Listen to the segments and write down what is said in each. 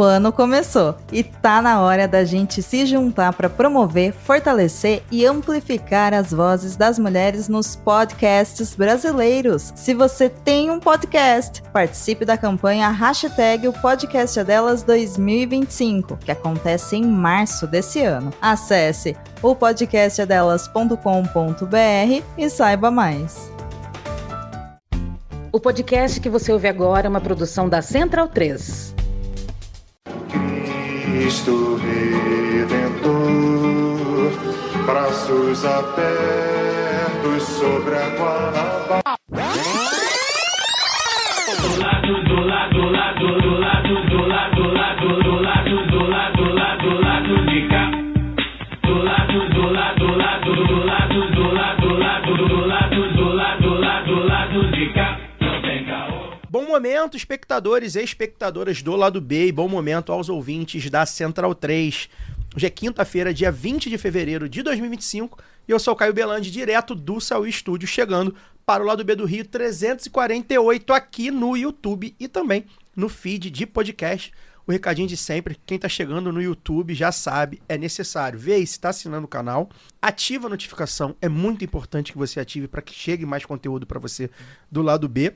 ano começou e tá na hora da gente se juntar para promover, fortalecer e amplificar as vozes das mulheres nos podcasts brasileiros. Se você tem um podcast, participe da campanha Hashtag o Podcast é Delas 2025, que acontece em março desse ano. Acesse o podcastadelas.com.br e saiba mais. O podcast que você ouve agora é uma produção da Central 3. Cristo Redentor, braços abertos sobre a Guanabara. Bom momento, espectadores e espectadoras do Lado B, e bom momento aos ouvintes da Central 3. Hoje é quinta-feira, dia 20 de fevereiro de 2025, e eu sou o Caio Belandi, direto do Saúl Estúdio, chegando para o Lado B do Rio 348, aqui no YouTube e também no feed de podcast. O recadinho de sempre, quem tá chegando no YouTube já sabe, é necessário ver aí se tá assinando o canal, ativa a notificação, é muito importante que você ative para que chegue mais conteúdo para você do Lado B.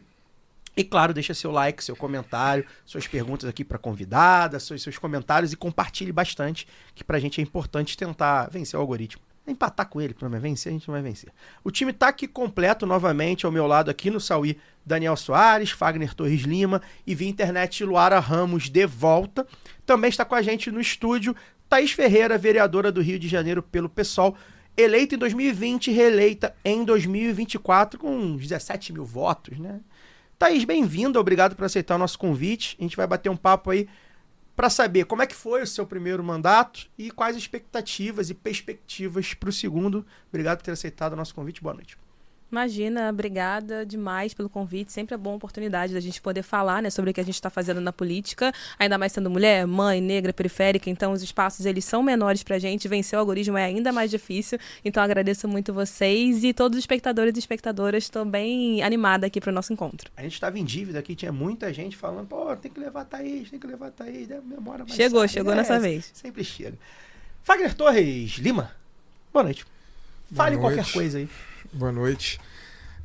E claro, deixa seu like, seu comentário, suas perguntas aqui para convidada, seus comentários e compartilhe bastante, que pra gente é importante tentar vencer o algoritmo. Empatar com ele, pra não vencer, a gente não vai vencer. O time tá aqui completo novamente ao meu lado aqui no Saúl, Daniel Soares, Fagner Torres Lima e via internet Luara Ramos de volta. Também está com a gente no estúdio Thaís Ferreira, vereadora do Rio de Janeiro pelo PSOL, eleita em 2020 e reeleita em 2024 com uns 17 mil votos, né? Thaís, bem-vinda, obrigado por aceitar o nosso convite. A gente vai bater um papo aí para saber como é que foi o seu primeiro mandato e quais expectativas e perspectivas para o segundo. Obrigado por ter aceitado o nosso convite. Boa noite. Imagina, obrigada demais pelo convite. Sempre é boa oportunidade da gente poder falar, né, sobre o que a gente está fazendo na política, ainda mais sendo mulher, mãe, negra, periférica. Então os espaços eles são menores pra gente, vencer o algoritmo é ainda mais difícil. Então agradeço muito vocês e todos os espectadores e espectadoras. Estou bem animada aqui pro nosso encontro. A gente estava em dívida aqui, tinha muita gente falando, pô, tem que levar a Thaís, demora mais. Chegou nessa vez. Sempre chega. Fagner Torres Lima, boa noite. Fale qualquer coisa aí. Boa noite.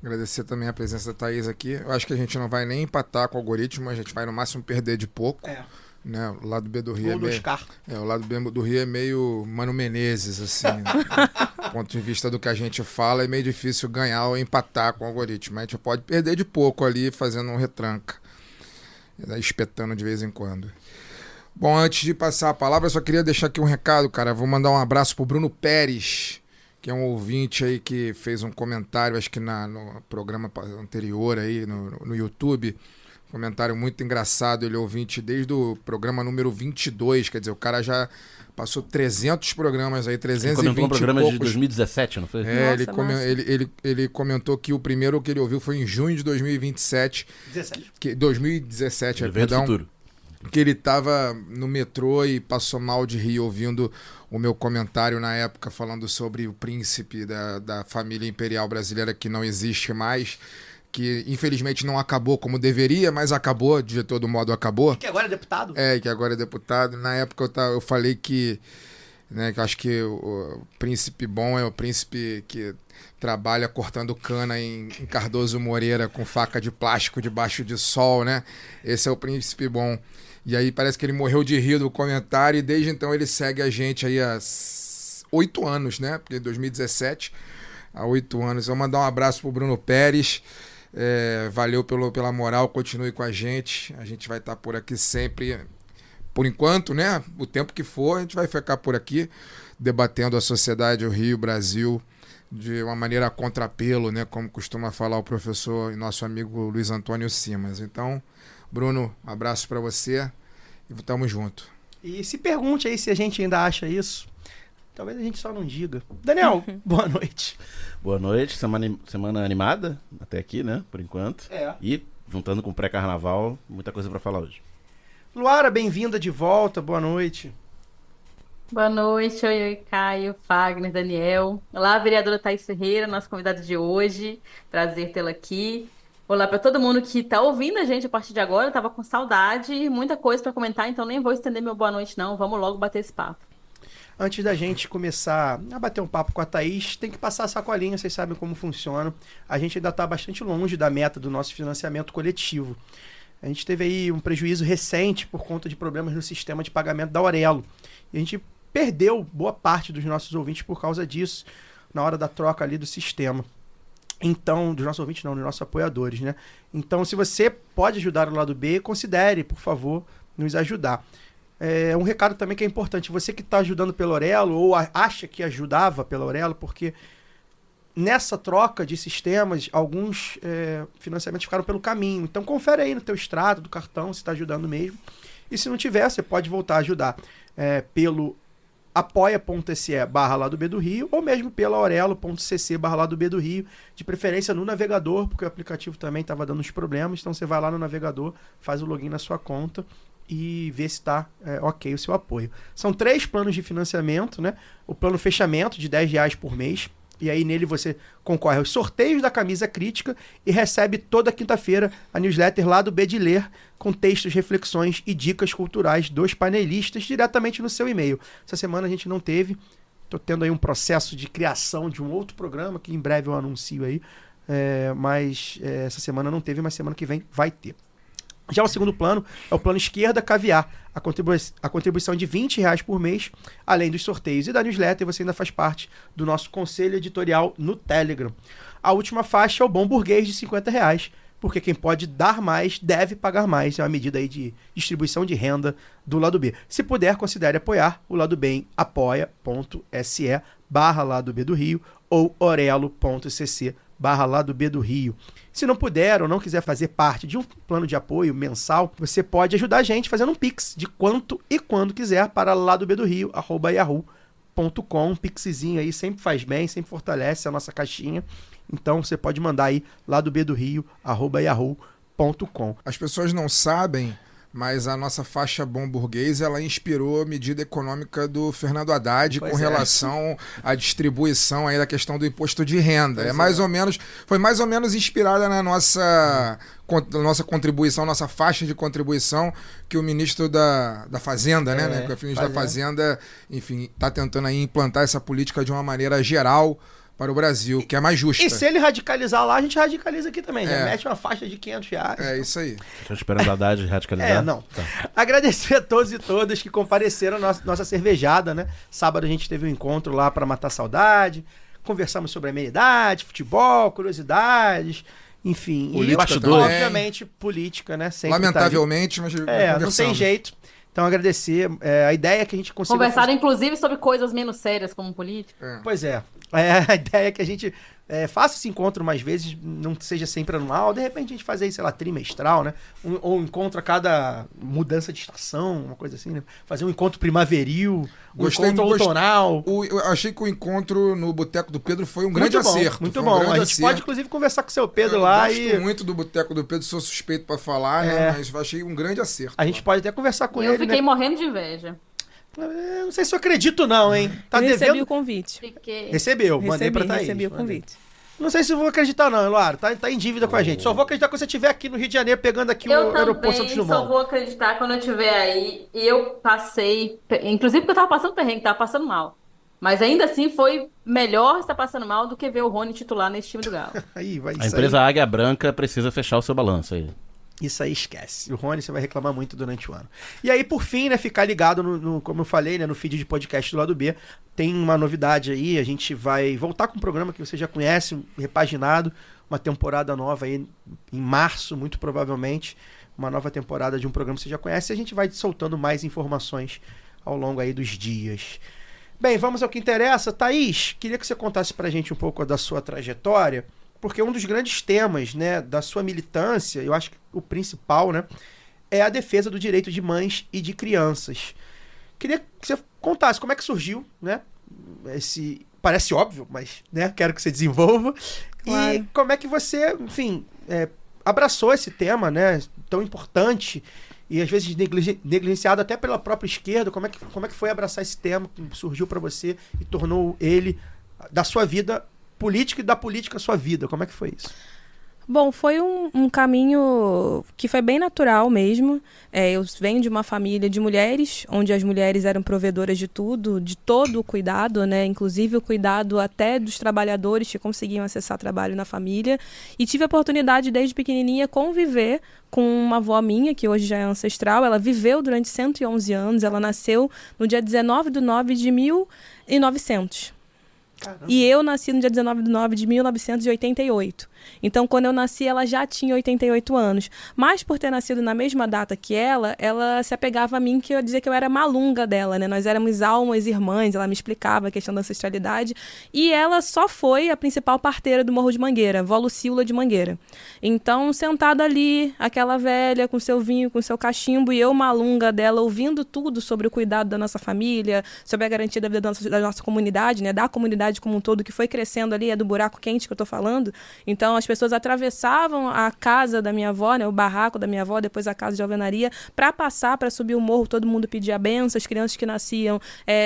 Agradecer também a presença da Thaís aqui. Eu acho que a gente não vai nem empatar com o algoritmo, a gente vai no máximo perder de pouco. Né? O lado B do Rio o lado B do Rio é meio Mano Menezes, assim. Do ponto de vista do que a gente fala, é meio difícil ganhar ou empatar com o algoritmo. A gente pode perder de pouco ali, fazendo um retranca, espetando de vez em quando. Bom, antes de passar a palavra, eu só queria deixar aqui um recado, cara. Vou mandar um abraço pro Bruno Pérez, que é um ouvinte aí que fez um comentário, acho que no programa anterior aí, no YouTube, um comentário muito engraçado. Ele é ouvinte desde o programa número 22, quer dizer, o cara já passou 300 programas aí, 320 Ele comentou um programa poucos. De 2017, não foi? Ele comentou que o primeiro que ele ouviu foi em junho de 2017. 2017, ele veio do futuro. Que ele estava no metrô e passou mal de rir ouvindo o meu comentário na época falando sobre o príncipe da família imperial brasileira que não existe mais, que infelizmente não acabou como deveria, mas acabou, de todo modo acabou. E que agora é deputado. Que agora é deputado. Na época eu falei que eu acho que o príncipe bom é o príncipe que trabalha cortando cana em Cardoso Moreira com faca de plástico debaixo de sol, né? Esse é o príncipe bom. E aí parece que ele morreu de rir do comentário e desde então ele segue a gente aí há 8 anos, né? Porque 2017, há 8 anos. Eu vou mandar um abraço pro Bruno Pérez. Valeu pela moral, continue com a gente. A gente vai estar por aqui sempre. Por enquanto, né? O tempo que for, a gente vai ficar por aqui debatendo a sociedade, o Rio, o Brasil, de uma maneira a contrapelo, né? Como costuma falar o professor e nosso amigo Luiz Antônio Simas. Então, Bruno, um abraço para você e tamo junto. E se pergunte aí se a gente ainda acha isso. Talvez a gente só não diga. Daniel, boa noite. Boa noite, semana animada até aqui, né? Por enquanto. E juntando com o pré-carnaval, muita coisa para falar hoje. Luara, bem-vinda de volta, boa noite. Boa noite, oi, Caio, Fagner, Daniel. Olá, vereadora Thaís Ferreira, nossa convidada de hoje. Prazer tê-la aqui. Olá para todo mundo que tá ouvindo a gente a partir de agora. Eu tava com saudade e muita coisa para comentar, então nem vou estender meu boa noite, não. Vamos logo bater esse papo. Antes da gente começar a bater um papo com a Thaís, tem que passar a sacolinha, vocês sabem como funciona. A gente ainda está bastante longe da meta do nosso financiamento coletivo. A gente teve aí um prejuízo recente por conta de problemas no sistema de pagamento da Aurelo. E a gente perdeu boa parte dos nossos ouvintes por causa disso, na hora da troca ali do sistema. Então, dos nossos ouvintes não, dos nossos apoiadores, né? Então, se você pode ajudar o lado B, considere, por favor, nos ajudar. Um recado também que é importante, você que está ajudando pela Aurelo, ou acha que ajudava pela Aurelo, porque nessa troca de sistemas, alguns financiamentos ficaram pelo caminho. Então, confere aí no teu extrato do cartão, se está ajudando mesmo. E se não tiver, você pode voltar a ajudar pelo apoia.se/Lado B do Rio, ou mesmo pela aurelo.cc/Lado B do Rio, de preferência no navegador, porque o aplicativo também estava dando uns problemas, então você vai lá no navegador, faz o login na sua conta e vê se está ok o seu apoio. São 3 planos de financiamento, né? O plano fechamento de R$10 por mês, e aí nele você concorre aos sorteios da camisa crítica e recebe toda quinta-feira a newsletter Lado B de Ler, com textos, reflexões e dicas culturais dos painelistas diretamente no seu e-mail. Essa semana a gente não teve, estou tendo aí um processo de criação de um outro programa, que em breve eu anuncio aí, mas essa semana não teve, mas semana que vem vai ter. Já o segundo plano é o plano Esquerda Caviar, a contribuição de R$20 por mês, além dos sorteios e da newsletter, você ainda faz parte do nosso conselho editorial no Telegram. A última faixa é o Bom Burguês de R$50, porque quem pode dar mais deve pagar mais, é uma medida aí de distribuição de renda do Lado B. Se puder, considere apoiar o Lado B em apoia.se/Lado B do Rio ou orelo.cc/Lado B do Rio. Se não puder ou não quiser fazer parte de um plano de apoio mensal, você pode ajudar a gente fazendo um Pix de quanto e quando quiser para ladobdorio@yahoo.com. Um Pixzinho aí sempre faz bem, sempre fortalece a nossa caixinha. Então você pode mandar aí ladobdorio@yahoo.com. As pessoas não sabem, mas a nossa faixa Bom Burguês, ela inspirou a medida econômica do Fernando Haddad com relação à distribuição aí da questão do imposto de renda. Foi mais ou menos inspirada na nossa contribuição, nossa faixa de contribuição que o ministro da Fazenda, né? Que o ministro da Fazenda, enfim, está tentando aí implantar essa política de uma maneira geral para o Brasil, que é mais justa. E se ele radicalizar lá, a gente radicaliza aqui também, né? Mete uma faixa de R$500. É isso aí. Estou esperando a Haddad radicalizar. Não. Tá. Agradecer a todos e todas que compareceram à nossa cervejada, né? Sábado a gente teve um encontro lá para matar saudade, conversamos sobre a meia-idade, futebol, curiosidades, enfim. Política e, obviamente, política, né? Sempre lamentavelmente, mas não tem jeito. Então, agradecer. A ideia é que a gente consiga... Conversaram, inclusive, sobre coisas menos sérias, como política. Pois é. A ideia é que a gente faça esse encontro mais vezes, não seja sempre anual. De repente, a gente faz aí, sei lá, trimestral, né? Ou um encontro a cada mudança de estação, uma coisa assim, né? Fazer um encontro primaveril, encontro outonal. Eu achei que o encontro no Boteco do Pedro foi um grande acerto. Muito bom. A gente pode, inclusive, conversar com o seu Pedro lá. Eu gosto muito do Boteco do Pedro, sou suspeito pra falar, né? Mas achei um grande acerto. A gente pode até conversar com ele, Eu fiquei morrendo de inveja. Não sei se eu acredito não, hein? Recebi o convite. Mandei pra Thaís. Recebi o convite. Não sei se eu vou acreditar não, Eloara, tá em dívida com a gente. Só vou acreditar quando você estiver aqui no Rio de Janeiro, pegando aqui o aeroporto Santos Dumont. Eu só vou acreditar quando eu estiver aí. E eu passei, inclusive porque eu tava passando perrengue, tava passando mal. Mas ainda assim foi melhor estar passando mal do que ver o Rony titular nesse time do Galo. A empresa Águia Branca precisa fechar o seu balanço aí. Isso aí esquece. O Rony você vai reclamar muito durante o ano. E aí, por fim, né, ficar ligado como eu falei, né, no feed de podcast do Lado B. Tem uma novidade aí, a gente vai voltar com um programa que você já conhece, repaginado, uma temporada nova aí em março, muito provavelmente. Uma nova temporada de um programa que você já conhece, e a gente vai soltando mais informações ao longo aí dos dias. Bem, vamos ao que interessa. Thaís, queria que você contasse pra gente um pouco da sua trajetória, porque um dos grandes temas, né, da sua militância, eu acho que o principal, né, é a defesa do direito de mães e de crianças. Queria que você contasse como é que surgiu, né, parece óbvio, mas, né, quero que você desenvolva, claro. E como é que você, enfim, abraçou esse tema, né, tão importante e às vezes negligenciado até pela própria esquerda. Como é que foi abraçar esse tema que surgiu para você e tornou ele da sua vida política e da política a sua vida? Como é que foi isso? Bom, foi um caminho que foi bem natural mesmo. Eu venho de uma família de mulheres, onde as mulheres eram provedoras de tudo, de todo o cuidado, né? Inclusive o cuidado até dos trabalhadores que conseguiam acessar trabalho na família. E tive a oportunidade, desde pequenininha, conviver com uma avó minha, que hoje já é ancestral. Ela viveu durante 111 anos. Ela nasceu no dia 19/9/1900. Caramba. E eu nasci no dia 19/9/1988. Então, quando eu nasci, ela já tinha 88 anos. Mas, por ter nascido na mesma data que ela se apegava a mim, que eu dizia que eu era malunga dela, né? Nós éramos almas irmãs, ela me explicava a questão da ancestralidade. E ela só foi a principal parteira do Morro de Mangueira, vó Lucíula de Mangueira. Então, sentada ali, aquela velha, com seu vinho, com seu cachimbo, e eu, malunga dela, ouvindo tudo sobre o cuidado da nossa família, sobre a garantia da vida da nossa comunidade, né? Da comunidade como um todo, que foi crescendo ali, é do buraco quente que eu tô falando. Então, as pessoas atravessavam a casa da minha avó, né, o barraco da minha avó, depois a casa de alvenaria, para passar, para subir o morro, todo mundo pedia a benção, as crianças que nasciam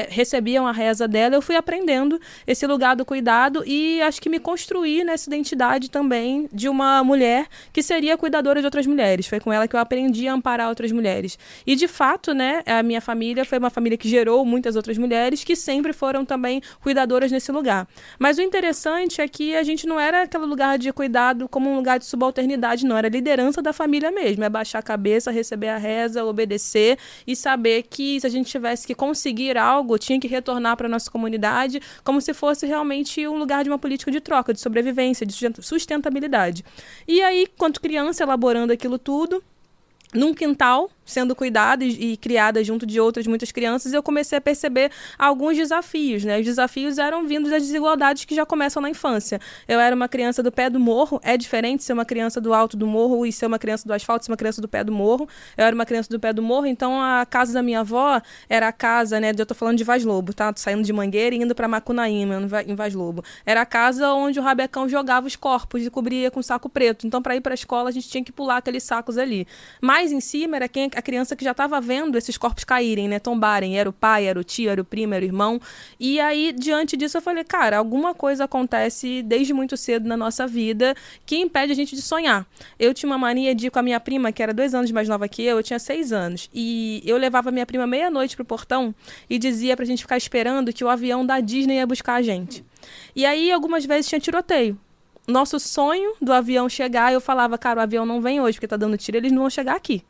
recebiam a reza dela. Eu fui aprendendo esse lugar do cuidado e acho que me construí nessa identidade também de uma mulher que seria cuidadora de outras mulheres. Foi com ela que eu aprendi a amparar outras mulheres. E, de fato, né, a minha família foi uma família que gerou muitas outras mulheres que sempre foram também cuidadoras nesse lugar. Mas o interessante é que a gente não era aquele lugar de cuidado como um lugar de subalternidade, não. Era a liderança da família mesmo. É baixar a cabeça, receber a reza, obedecer e saber que se a gente tivesse que conseguir algo, tinha que retornar para a nossa comunidade como se fosse realmente um lugar de uma política de troca, de sobrevivência, de sustentabilidade. E aí, quando criança, elaborando aquilo tudo, num quintal, sendo cuidada e criada junto de outras muitas crianças, eu comecei a perceber alguns desafios, né? Os desafios eram vindos das desigualdades que já começam na infância. Eu era uma criança do pé do morro, é diferente ser uma criança do alto do morro e ser uma criança do asfalto, ser uma criança do pé do morro. Eu era uma criança do pé do morro, então a casa da minha avó era a casa, né? Eu tô falando de Vaz Lobo, tá? Tô saindo de Mangueira e indo pra Macunaíma, em Vaz Lobo. Era a casa onde o rabecão jogava os corpos e cobria com saco preto. Então, para ir pra escola, a gente tinha que pular aqueles sacos ali. Mais em cima era a criança que já estava vendo esses corpos caírem, né, tombarem. Era o pai, era o tio, era o primo, era o irmão. E aí, diante disso, eu falei, cara, alguma coisa acontece desde muito cedo na nossa vida que impede a gente de sonhar. Eu tinha uma mania de ir com a minha prima, que era 2 anos mais nova que eu tinha 6 anos. E eu levava a minha prima meia-noite pro portão e dizia pra gente ficar esperando que o avião da Disney ia buscar a gente. E aí, algumas vezes, tinha tiroteio. Nosso sonho do avião chegar, eu falava, cara, o avião não vem hoje porque tá dando tiro, eles não vão chegar aqui.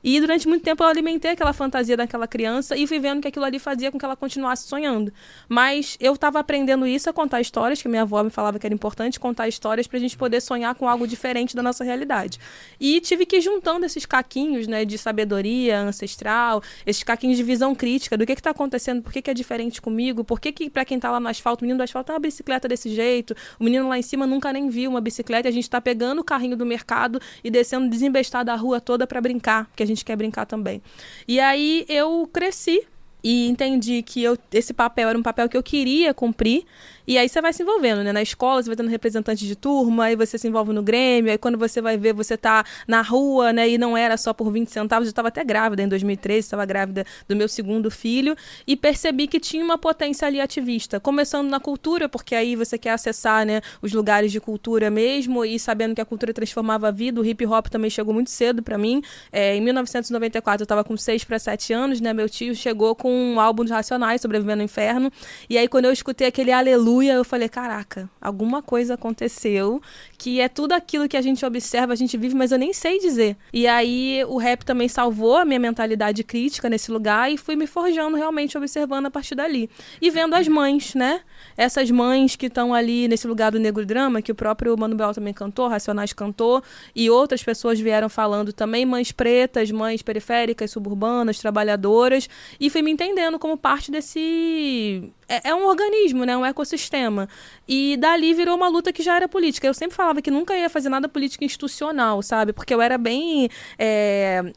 E durante muito tempo eu alimentei aquela fantasia daquela criança e fui vendo que aquilo ali fazia com que ela continuasse sonhando. Mas eu estava aprendendo isso, a contar histórias, que minha avó me falava que era importante contar histórias para a gente poder sonhar com algo diferente da nossa realidade. E tive que ir juntando esses caquinhos, né, de sabedoria ancestral, esses caquinhos de visão crítica, do que está acontecendo, por que é diferente comigo, por que para quem está lá no asfalto, o menino do asfalto tem uma bicicleta desse jeito, o menino lá em cima nunca nem viu uma bicicleta, e a gente está pegando o carrinho do mercado e descendo desembestado a rua toda para brincar, porque a gente quer brincar também. E aí eu cresci e entendi que esse papel era um papel que eu queria cumprir. E aí você vai se envolvendo, né? Na escola você vai tendo representante de turma, aí você se envolve no Grêmio, aí quando você vai ver, você tá na rua, né? E não era só por 20 centavos, eu estava até grávida em 2013, estava grávida do meu segundo filho, e percebi que tinha uma potência ali ativista. Começando na cultura, porque aí você quer acessar, né, os lugares de cultura mesmo, e sabendo que a cultura transformava a vida, o hip hop também chegou muito cedo para mim. Em 1994 eu estava com 6 para 7 anos, né? Meu tio chegou com um álbum de Racionais, Sobrevivendo ao Inferno, e aí quando eu escutei aquele aleluia, eu falei, caraca, alguma coisa aconteceu, que é tudo aquilo que a gente observa, a gente vive, mas eu nem sei dizer. E aí o rap também salvou a minha mentalidade crítica nesse lugar e fui me forjando realmente, observando a partir dali. E vendo as mães, né? Essas mães que estão ali nesse lugar do negro drama, que o próprio Mano Brown também cantou, Racionais cantou, e outras pessoas vieram falando também, mães pretas, mães periféricas, suburbanas, trabalhadoras, e fui me entendendo como parte desse... É um organismo, né? Um ecossistema. E dali virou uma luta que já era política. Eu sempre falava que nunca ia fazer nada política institucional, sabe? Porque eu era bem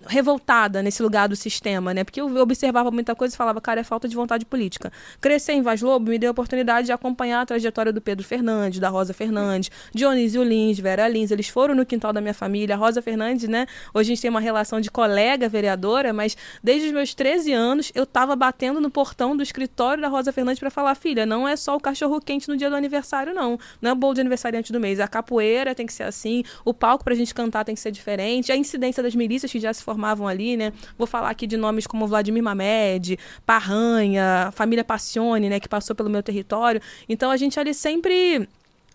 revoltada nesse lugar do sistema, né? Porque eu observava muita coisa e falava, cara, é falta de vontade política. Crescer em Vaz Lobo me deu a oportunidade de acompanhar a trajetória do Pedro Fernandes, da Rosa Fernandes, Dionísio Lins, Vera Lins. Eles foram no quintal da minha família. A Rosa Fernandes, né? Hoje a gente tem uma relação de colega vereadora, mas desde os meus 13 anos eu estava batendo no portão do escritório da Rosa Fernandes para falar, filha, não é só o cachorro cachorro quente no dia do aniversário, não. Não é o bolo de aniversariante do mês. A capoeira tem que ser assim, o palco pra gente cantar tem que ser diferente, a incidência das milícias que já se formavam ali, né? Vou falar aqui de nomes como Vladimir Mamed, Parranha, família Passione, né, que passou pelo meu território. Então a gente ali sempre...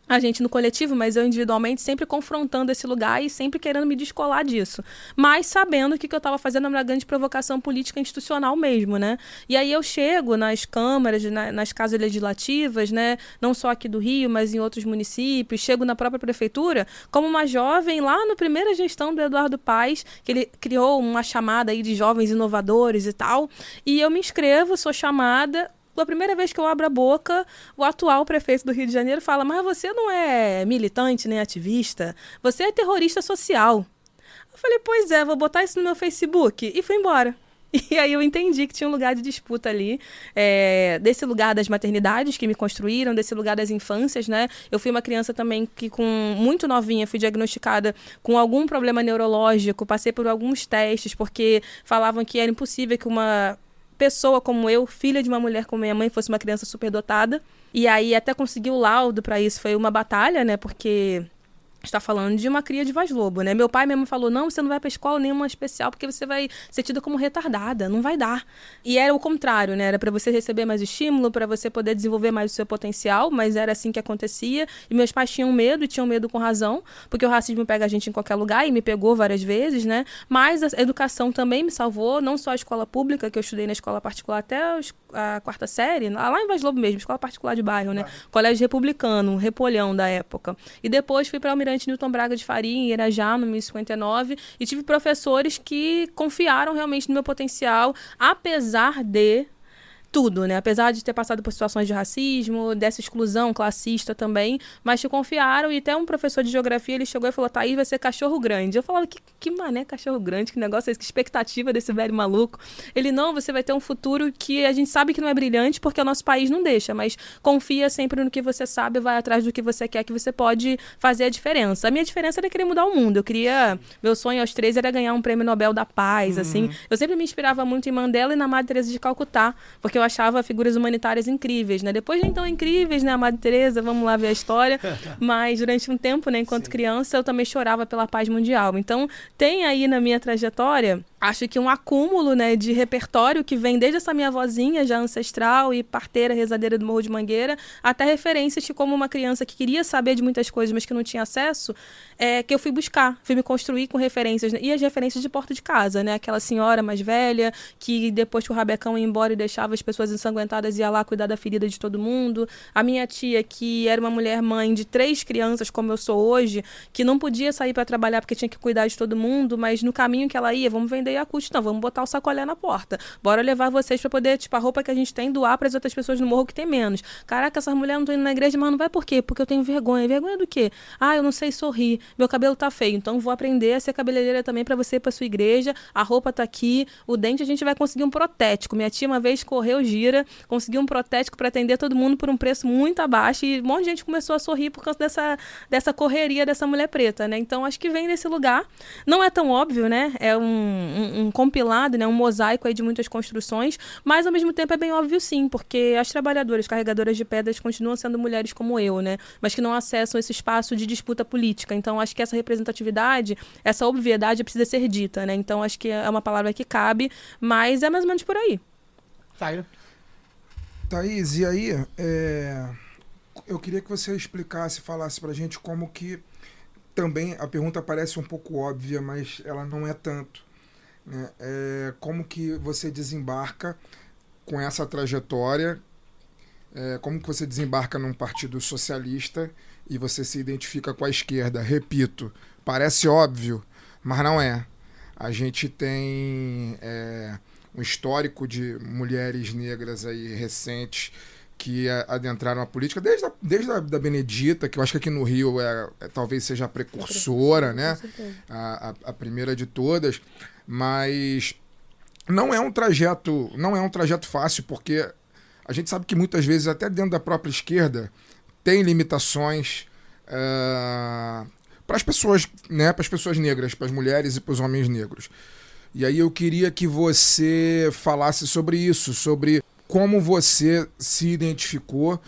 A gente no coletivo, mas eu individualmente, sempre confrontando esse lugar e sempre querendo me descolar disso. Mas sabendo que o que eu estava fazendo era uma grande provocação política institucional mesmo, né? E aí eu chego nas câmaras, nas casas legislativas, né? Não só aqui do Rio, mas em outros municípios. Chego na própria prefeitura como uma jovem lá na primeira gestão do Eduardo Paes, que ele criou uma chamada aí de jovens inovadores e tal. E eu me inscrevo, sou chamada... A primeira vez que eu abro a boca, o atual prefeito do Rio de Janeiro fala: mas você não é militante nem ativista, você é terrorista social. Eu falei: pois é, vou botar isso no meu Facebook. E fui embora. E aí eu entendi que tinha um lugar de disputa ali, desse lugar das maternidades que me construíram, desse lugar das infâncias, né? Eu fui uma criança também que, muito novinha, fui diagnosticada com algum problema neurológico, passei por alguns testes, porque falavam que era impossível que uma pessoa como eu, filha de uma mulher como minha mãe, fosse uma criança superdotada. E aí até conseguir o laudo para isso foi uma batalha, né? Porque está falando de uma cria de Vaz Lobo, né? Meu pai mesmo falou: não, você não vai para escola nenhuma especial porque você vai ser tida como retardada, não vai dar. E era o contrário, né? Era para você receber mais estímulo, para você poder desenvolver mais o seu potencial, mas era assim que acontecia. E meus pais tinham medo, e tinham medo com razão, porque o racismo pega a gente em qualquer lugar, e me pegou várias vezes, né? Mas a educação também me salvou, não só a escola pública, que eu estudei na escola particular até a quarta série, lá em Vaz Lobo mesmo, escola particular de bairro, né? Colégio republicano, repolhão da época. E depois fui para Almirante Newton Braga de Faria, em Irajá, no 1059, e tive professores que confiaram realmente no meu potencial, apesar de tudo, né? Apesar de ter passado por situações de racismo, dessa exclusão classista também, mas que confiaram. E até um professor de geografia, ele chegou e falou: Thaís, vai ser cachorro grande. Eu falava: que mané cachorro grande? Que negócio é esse? Que expectativa desse velho maluco? Ele: não, você vai ter um futuro que a gente sabe que não é brilhante, porque o nosso país não deixa, mas confia sempre no que você sabe, vai atrás do que você quer, que você pode fazer a diferença. A minha diferença era querer mudar o mundo. Eu queria... Meu sonho aos 13 era ganhar um prêmio Nobel da Paz, assim. Eu sempre me inspirava muito em Mandela e na Madre Teresa de Calcutá, porque eu achava figuras humanitárias incríveis, né? Depois nem tão incríveis, né? A Madre Teresa, vamos lá ver a história. Mas durante um tempo, né, enquanto criança, eu também chorava pela paz mundial. Então, tem aí na minha trajetória, acho que um acúmulo, né, de repertório que vem desde essa minha vozinha já ancestral e parteira, rezadeira do Morro de Mangueira, até referências que, como uma criança que queria saber de muitas coisas, mas que não tinha acesso, que eu fui buscar, fui me construir com referências, né? E as referências de porta de casa, né? Aquela senhora mais velha que depois que o rabecão ia embora e deixava as pessoas ensanguentadas, ia lá cuidar da ferida de todo mundo. A minha tia, que era uma mulher mãe de 3 crianças, como eu sou hoje, que não podia sair para trabalhar porque tinha que cuidar de todo mundo, mas no caminho que ela ia, vamos vender Yakult, não, vamos botar o sacolé na porta. Bora levar vocês para poder, tipo, a roupa que a gente tem, doar para as outras pessoas no morro que tem menos. Caraca, essas mulheres não estão indo na igreja, mas não vai por quê? Porque eu tenho vergonha. Vergonha do quê? Ah, eu não sei sorrir. Meu cabelo tá feio, então vou aprender a ser cabeleireira também para você ir para sua igreja. A roupa tá aqui, o dente a gente vai conseguir um protético. Minha tia uma vez correu gira, conseguiu um protético para atender todo mundo por um preço muito abaixo e um monte de gente começou a sorrir por causa dessa correria dessa mulher preta, né? Então acho que vem desse lugar. Não é tão óbvio, né? É um compilado, né? Um mosaico aí de muitas construções, mas ao mesmo tempo é bem óbvio sim, porque as trabalhadoras carregadoras de pedras continuam sendo mulheres como eu, né? Mas que não acessam esse espaço de disputa política. Então acho que essa representatividade, essa obviedade precisa ser dita, né? Então acho que é uma palavra que cabe, mas é mais ou menos por aí. Thaís, e aí, eu queria que você falasse pra gente como que também a pergunta parece um pouco óbvia, mas ela não é tanto, né? Como que você desembarca com essa trajetória, como que você desembarca num partido socialista e você se identifica com a esquerda? Repito, parece óbvio, mas não é. A gente tem um histórico de mulheres negras aí recentes que adentraram a política, desde a da Benedita, que eu acho que aqui no Rio talvez seja a precursora, né? A primeira de todas, mas não é um trajeto fácil, porque a gente sabe que muitas vezes, até dentro da própria esquerda, tem limitações para as pessoas, né? Para as pessoas negras, para as mulheres e para os homens negros. E aí eu queria que você falasse sobre isso, sobre como você se identificou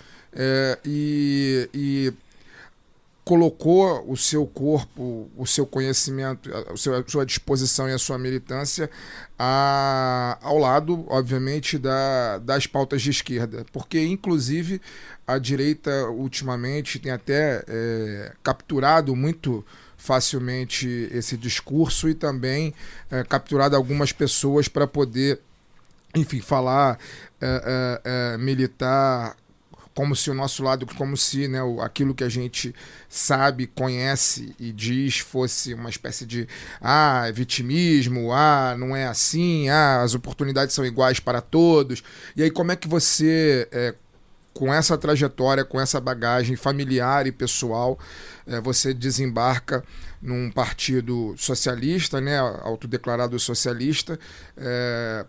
e colocou o seu corpo, o seu conhecimento, a sua disposição e a sua militância ao lado, obviamente, das pautas de esquerda. Porque, inclusive, a direita, ultimamente, tem até capturado muito facilmente esse discurso e também capturado algumas pessoas para poder, enfim, falar, militar, como se o nosso lado, como se, né, aquilo que a gente sabe, conhece e diz fosse uma espécie de vitimismo, não é assim, as oportunidades são iguais para todos. E aí como é que você, com essa trajetória, com essa bagagem familiar e pessoal, você desembarca num partido socialista, né, autodeclarado socialista,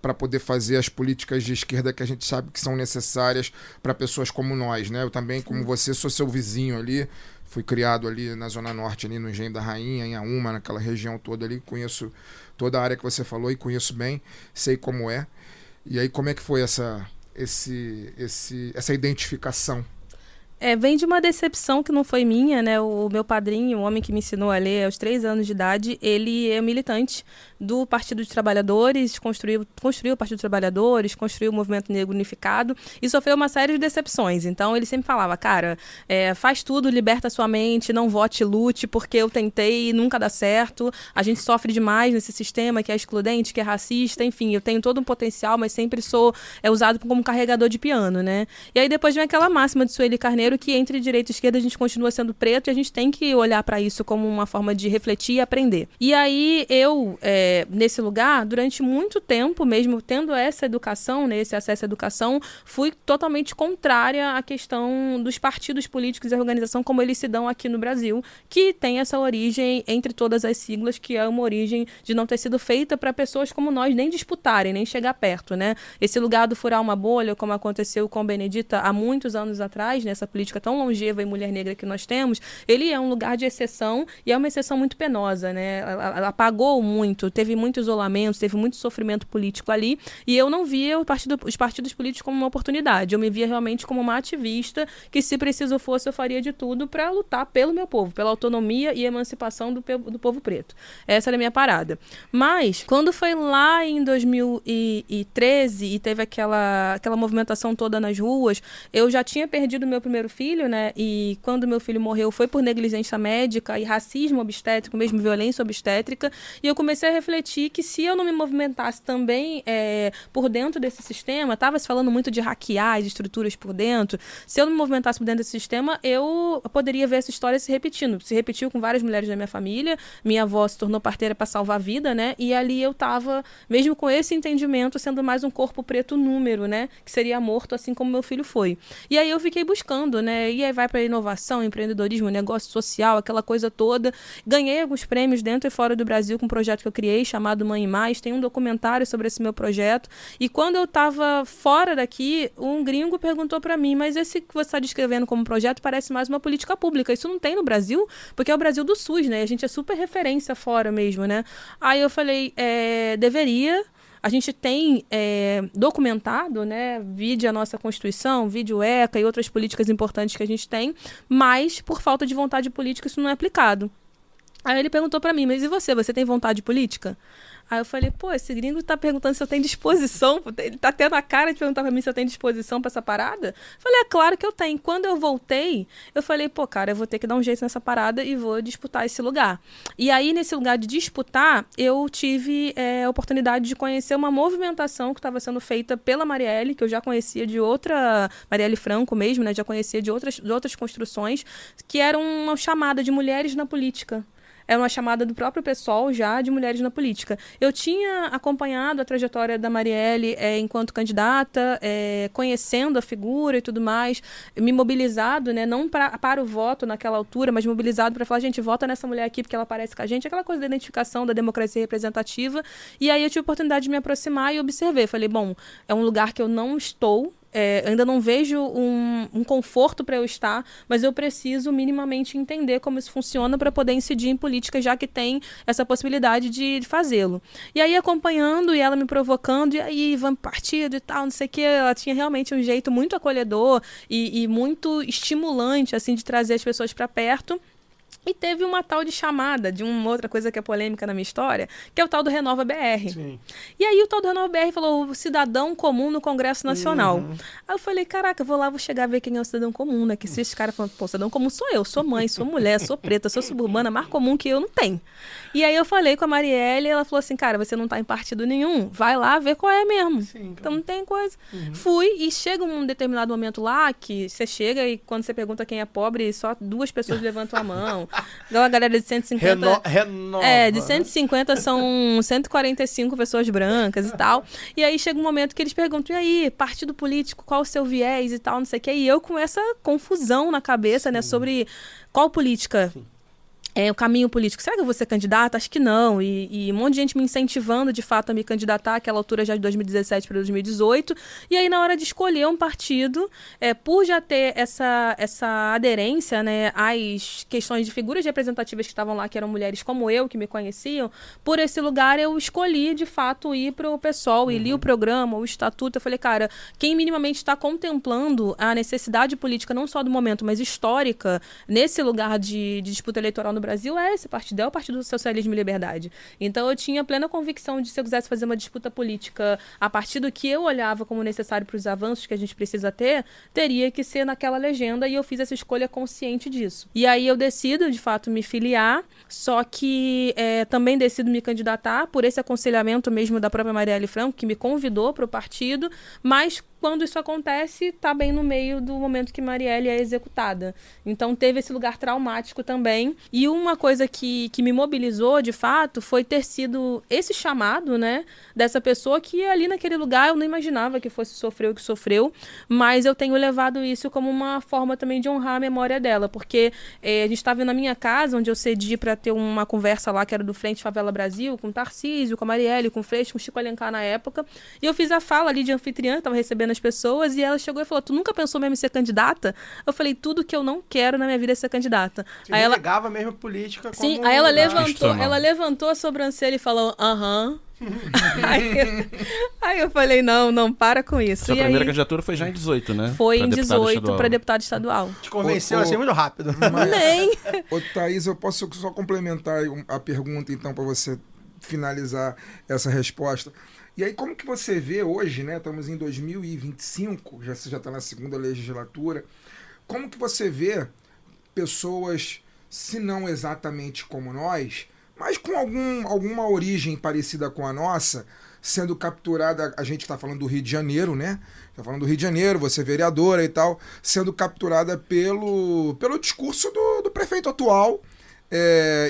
para poder fazer as políticas de esquerda que a gente sabe que são necessárias para pessoas como nós, né? Eu também, como você, sou seu vizinho ali, fui criado ali na Zona Norte, ali no Engenho da Rainha, em Auma, naquela região toda ali, conheço toda a área que você falou e conheço bem, sei como é. E aí, como é que foi essa identificação? Vem de uma decepção que não foi minha, né? O meu padrinho, o homem que me ensinou a ler aos 3 anos de idade, ele é militante do Partido dos Trabalhadores, construiu o Partido dos Trabalhadores, construiu o Movimento Negro Unificado e sofreu uma série de decepções. Então ele sempre falava, cara, faz tudo, liberta sua mente, não vote, lute, porque eu tentei e nunca dá certo. A gente sofre demais nesse sistema que é excludente, que é racista, enfim, eu tenho todo um potencial, mas sempre sou usado como carregador de piano, né? E aí depois vem aquela máxima de Sueli Carneiro que entre direita e esquerda a gente continua sendo preto e a gente tem que olhar para isso como uma forma de refletir e aprender. E aí eu, nesse lugar, durante muito tempo, mesmo tendo essa educação, né, esse acesso à educação, fui totalmente contrária à questão dos partidos políticos e a organização como eles se dão aqui no Brasil, que tem essa origem entre todas as siglas, que é uma origem de não ter sido feita para pessoas como nós nem disputarem, nem chegar perto, né? Esse lugar do furar uma bolha, como aconteceu com Benedita há muitos anos atrás, nessa política tão longeva e mulher negra que nós temos, ele é um lugar de exceção e é uma exceção muito penosa, né? Ela pagou muito, teve muito isolamento, teve muito sofrimento político ali e eu não via os partidos políticos como uma oportunidade. Eu me via realmente como uma ativista que, se preciso fosse, eu faria de tudo para lutar pelo meu povo, pela autonomia e emancipação do povo preto. Essa era a minha parada. Mas, quando foi lá em 2013 e teve aquela movimentação toda nas ruas, eu já tinha perdido meu primeiro filho, né? E quando meu filho morreu foi por negligência médica e racismo obstétrico, mesmo violência obstétrica. E eu comecei a refletir que se eu não me movimentasse também por dentro desse sistema, estava se falando muito de hackear as estruturas por dentro, se eu não me movimentasse por dentro desse sistema, eu poderia ver essa história se repetindo. Se repetiu com várias mulheres da minha família, minha avó se tornou parteira para salvar a vida, né? E ali eu estava, mesmo com esse entendimento, sendo mais um corpo preto número, né? Que seria morto, assim como meu filho foi. E aí eu fiquei buscando, né? E aí vai para inovação, empreendedorismo, negócio social, aquela coisa toda. Ganhei alguns prêmios dentro e fora do Brasil com um projeto que eu criei chamado Mãe e Mais. Tem um documentário sobre esse meu projeto. E quando eu estava fora daqui, um gringo perguntou para mim, mas esse que você está descrevendo como projeto parece mais uma política pública. Isso não tem no Brasil? Porque é o Brasil do SUS, né? A gente é super referência fora mesmo, né? Aí eu falei, deveria. A gente tem documentado, né, vide a nossa Constituição, vide o ECA e outras políticas importantes que a gente tem, mas por falta de vontade política isso não é aplicado. Aí ele perguntou para mim, mas e você? Você tem vontade política? Aí eu falei, esse gringo tá perguntando se eu tenho disposição, ele tá tendo a cara de perguntar pra mim se eu tenho disposição pra essa parada. Falei, claro que eu tenho. Quando eu voltei, eu falei, cara, eu vou ter que dar um jeito nessa parada e vou disputar esse lugar. E aí, nesse lugar de disputar, eu tive a oportunidade de conhecer uma movimentação que estava sendo feita pela Marielle, que eu já conhecia de outra, Marielle Franco mesmo, né, já conhecia de outras construções, que era uma chamada de mulheres na política. É uma chamada do próprio pessoal já de mulheres na política. Eu tinha acompanhado a trajetória da Marielle enquanto candidata, conhecendo a figura e tudo mais, me mobilizado, né, não para o voto naquela altura, mas mobilizado para falar, gente, vota nessa mulher aqui porque ela parece com a gente, aquela coisa da identificação da democracia representativa. E aí eu tive a oportunidade de me aproximar e observer. Falei, é um lugar que eu não estou, ainda não vejo um conforto para eu estar, mas eu preciso minimamente entender como isso funciona para poder incidir em política, já que tem essa possibilidade de fazê-lo. E aí, acompanhando, e ela me provocando, e aí, vamos partido e tal, não sei o quê, ela tinha realmente um jeito muito acolhedor e muito estimulante, assim, de trazer as pessoas para perto. E teve uma tal de chamada de uma outra coisa que é polêmica na minha história, que é o tal do Renova BR. Sim. E aí o tal do Renova BR falou cidadão comum no Congresso Nacional. Aí eu falei, caraca, vou lá, vou chegar a ver quem é o cidadão comum, né? Que se esses caras falam, pô, cidadão comum sou eu, sou mãe, sou mulher, sou preta, sou suburbana, mais comum que eu não tem. E aí eu falei com a Marielle, ela falou assim, cara, você não tá em partido nenhum, vai lá ver qual é mesmo. Sim, então não tem coisa. Fui e chega um determinado momento lá que você chega e quando você pergunta quem é pobre, só 2 pessoas levantam a mão. Então a galera de 150... Renova. De 150 são 145 pessoas brancas e tal. E aí chega um momento que eles perguntam, e aí, partido político, qual o seu viés e tal, não sei o quê. E eu com essa confusão na cabeça, né, sobre qual política... o caminho político. Será que eu vou ser candidata? Acho que não. E um monte de gente me incentivando, de fato, a me candidatar, aquela altura já de 2017 para 2018. E aí, na hora de escolher um partido, por já ter essa aderência, né, às questões de figuras representativas que estavam lá, que eram mulheres como eu, que me conheciam, por esse lugar eu escolhi, de fato, ir para o PSOL e li o programa, o estatuto. Eu falei, cara, quem minimamente está contemplando a necessidade política, não só do momento, mas histórica, nesse lugar de disputa eleitoral no Brasil, esse partido, é o Partido do Socialismo e Liberdade. Então eu tinha plena convicção de, se eu quisesse fazer uma disputa política a partir do que eu olhava como necessário para os avanços que a gente precisa ter, teria que ser naquela legenda, e eu fiz essa escolha consciente disso. E aí eu decido, de fato, me filiar, só que também decido me candidatar por esse aconselhamento mesmo da própria Marielle Franco, que me convidou para o partido, mas quando isso acontece, tá bem no meio do momento que Marielle é executada. Então teve esse lugar traumático também. E uma coisa que me mobilizou, de fato, foi ter sido esse chamado, né, dessa pessoa que ali naquele lugar eu não imaginava que fosse sofrer o que sofreu, mas eu tenho levado isso como uma forma também de honrar a memória dela, porque a gente estava na minha casa, onde eu cedi para ter uma conversa lá, que era do Frente Favela Brasil, com o Tarcísio, com a Marielle, com o Freixo, com o Chico Alencar na época, e eu fiz a fala ali de anfitriã, que estava recebendo as pessoas, e ela chegou e falou, tu nunca pensou mesmo em ser candidata? Eu falei, tudo que eu não quero na minha vida é ser candidata. Você aí ela negava mesmo a política como... Sim, aí ela levantou a sobrancelha e falou, aham. Aí eu falei, não, para com isso. Sua primeira candidatura foi já em 18, né? Foi em 18 para deputado estadual. Te convenceu assim muito rápido. Nem. Ô, Thaís, eu posso só complementar a pergunta, então, para você finalizar essa resposta. E aí, como que você vê hoje, né? Estamos em 2025, você já está na segunda legislatura. Como que você vê pessoas, se não exatamente como nós, mas com alguma origem parecida com a nossa, sendo capturada, a gente está falando do Rio de Janeiro, né? Está falando do Rio de Janeiro, você é vereadora e tal, sendo capturada pelo discurso do prefeito atual.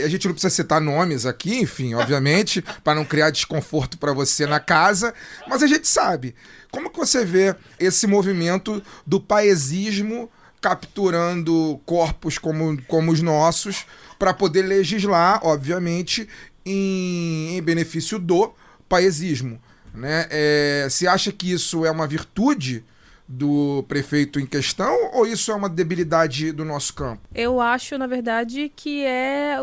A gente não precisa citar nomes aqui, enfim, obviamente, para não criar desconforto para você na casa, mas a gente sabe. Como que você vê esse movimento do paesismo capturando corpos como os nossos para poder legislar, obviamente, em benefício do paesismo, né? Você acha que isso é uma virtude do prefeito em questão, ou isso é uma debilidade do nosso campo? Eu acho, na verdade, que é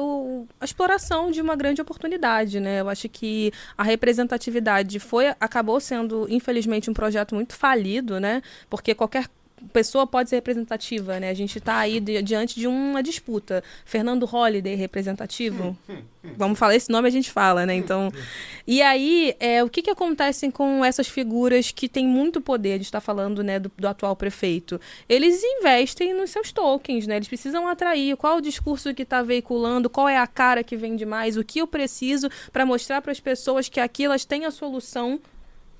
a exploração de uma grande oportunidade, né? Eu acho que a representatividade acabou sendo, infelizmente, um projeto muito falido, né? Porque qualquer pessoa pode ser representativa, né? A gente está aí diante de uma disputa. Fernando Holliday, representativo? Vamos falar esse nome, a gente fala, né? Então, e aí, o que acontece com essas figuras que têm muito poder? A gente está falando, né, do atual prefeito. Eles investem nos seus tokens, né? Eles precisam atrair qual o discurso que está veiculando, qual é a cara que vende mais, o que eu preciso para mostrar para as pessoas que aqui elas têm a solução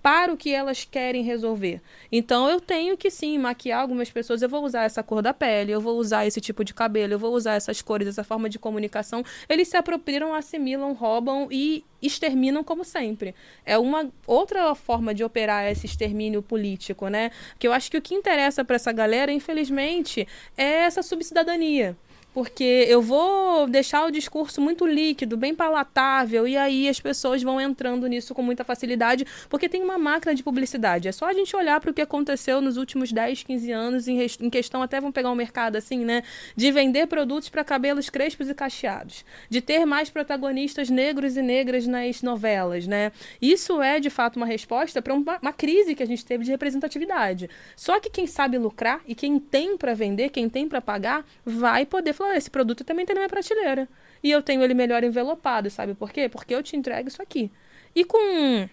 para o que elas querem resolver. Então, eu tenho que, sim, maquiar algumas pessoas. Eu vou usar essa cor da pele, eu vou usar esse tipo de cabelo, eu vou usar essas cores, essa forma de comunicação. Eles se apropriam, assimilam, roubam e exterminam como sempre. É uma outra forma de operar esse extermínio político, né? Porque eu acho que o que interessa para essa galera, infelizmente, é essa subcidadania. Porque eu vou deixar o discurso muito líquido, bem palatável, e aí as pessoas vão entrando nisso com muita facilidade, porque tem uma máquina de publicidade. É só a gente olhar para o que aconteceu nos últimos 10, 15 anos em questão, até vamos pegar um mercado assim, né? De vender produtos para cabelos crespos e cacheados. De ter mais protagonistas negros e negras nas novelas, né? Isso é, de fato, uma resposta para uma crise que a gente teve de representatividade. Só que quem sabe lucrar e quem tem para vender, quem tem para pagar, vai poder falar, esse produto também tem na minha prateleira. E eu tenho ele melhor envelopado, sabe por quê? Porque eu te entrego isso aqui. E com...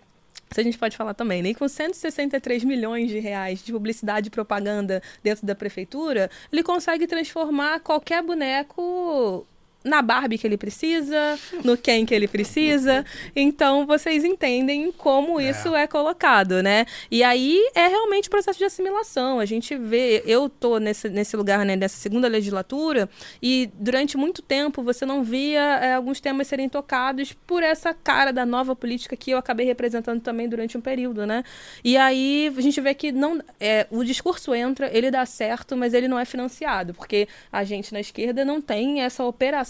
Isso a gente pode falar também, né? E com 163 milhões de reais de publicidade e propaganda dentro da prefeitura, ele consegue transformar qualquer boneco na Barbie que ele precisa, no Ken que ele precisa. Então, vocês entendem como isso é colocado, né? E aí, é realmente um processo de assimilação. A gente vê... Eu tô nesse lugar, né, nessa segunda legislatura, e durante muito tempo você não via alguns temas serem tocados por essa cara da nova política que eu acabei representando também durante um período, né? E aí, a gente vê que não, o discurso entra, ele dá certo, mas ele não é financiado, porque a gente na esquerda não tem essa operação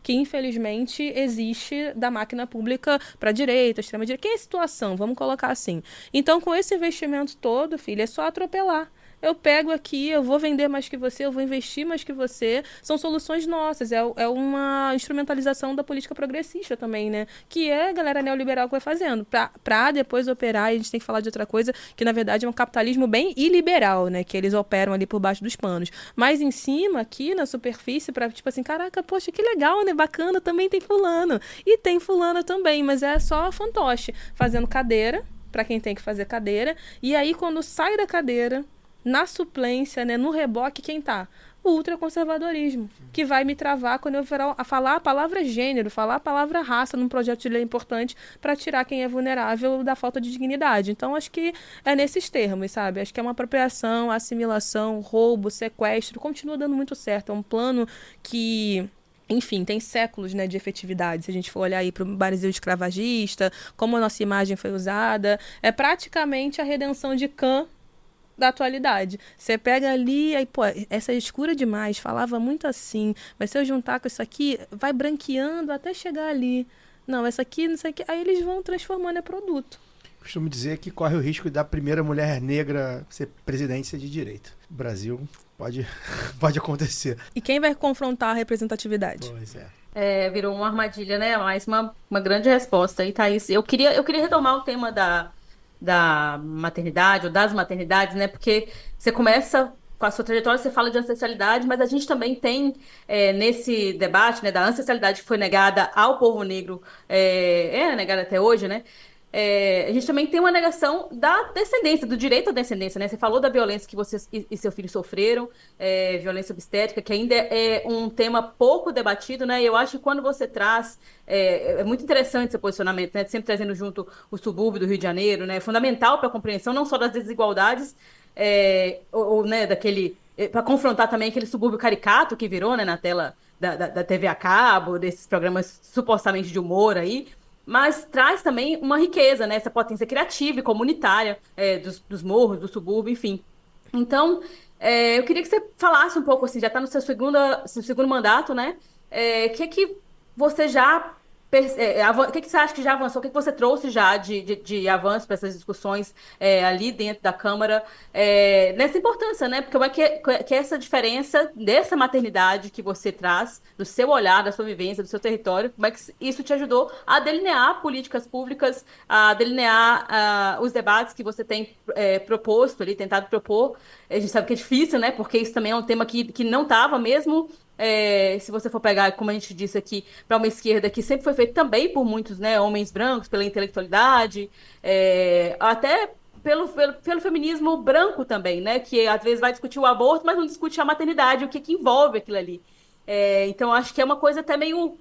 que, infelizmente, existe da máquina pública para a direita, extrema-direita. Que é a situação? Vamos colocar assim. Então, com esse investimento todo, filho, é só atropelar. Eu pego aqui, eu vou vender mais que você, eu vou investir mais que você. São soluções nossas. É uma instrumentalização da política progressista também, né? Que é a galera neoliberal que vai fazendo. Pra depois operar, e a gente tem que falar de outra coisa, que na verdade é um capitalismo bem iliberal, né? Que eles operam ali por baixo dos panos. Mas em cima, aqui na superfície, pra tipo assim, caraca, poxa, que legal, né? Bacana, também tem fulano. E tem fulana também, mas é só fantoche. Fazendo cadeira, pra quem tem que fazer cadeira. E aí, quando sai da cadeira... Na suplência, né, no reboque, quem tá? O ultraconservadorismo, que vai me travar quando eu falar a palavra gênero, falar a palavra raça num projeto de lei importante para tirar quem é vulnerável da falta de dignidade. Então, acho que é nesses termos, sabe? Acho que é uma apropriação, assimilação, roubo, sequestro, continua dando muito certo. É um plano que... Enfim, tem séculos, né, de efetividade. Se a gente for olhar aí para o Brasil escravagista, como a nossa imagem foi usada, é praticamente a redenção de Kant da atualidade. Você pega ali, aí, pô, essa é escura demais, falava muito assim, mas se eu juntar com isso aqui, vai branqueando até chegar ali. Não, essa aqui, não sei o que. Aí eles vão transformando em produto. Costumo dizer que corre o risco da primeira mulher negra ser presidente ser de direita. O Brasil pode acontecer. E quem vai confrontar a representatividade? Pois é. Virou uma armadilha, né? Mais uma grande resposta aí, Thaís. Eu queria retomar o tema da maternidade ou das maternidades, né? Porque você começa com a sua trajetória, você fala de ancestralidade, mas a gente também tem nesse debate, né, da ancestralidade que foi negada ao povo negro, negada até hoje, né? A gente também tem uma negação da descendência, do direito à descendência, né? Você falou da violência que você e seu filho sofreram, violência obstétrica, que ainda é um tema pouco debatido, né? E eu acho que quando você traz... É muito interessante esse posicionamento, né? Sempre trazendo junto o subúrbio do Rio de Janeiro, né? É fundamental para a compreensão não só das desigualdades, né, para confrontar também aquele subúrbio caricato que virou, né, na tela da TV a cabo, desses programas supostamente de humor aí, mas traz também uma riqueza, né? Essa potência criativa e comunitária dos morros, do subúrbio, enfim. Então, eu queria que você falasse um pouco, assim, já está no seu segundo mandato, né? Que você já... O que você acha que já avançou? O que você trouxe já de avanço para essas discussões ali dentro da Câmara? Nessa importância, né? Porque como é que é essa diferença dessa maternidade que você traz, do seu olhar, da sua vivência, do seu território, como é que isso te ajudou a delinear políticas públicas, a delinear os debates que você tem proposto ali, tentado propor? A gente sabe que é difícil, né? Porque isso também é um tema que não estava mesmo... se você for pegar, como a gente disse aqui, para uma esquerda que sempre foi feita também por muitos, né, homens brancos, pela intelectualidade, até pelo feminismo branco também, né, que às vezes vai discutir o aborto, mas não discute a maternidade, o que envolve aquilo ali. Então, acho que é uma coisa até meio...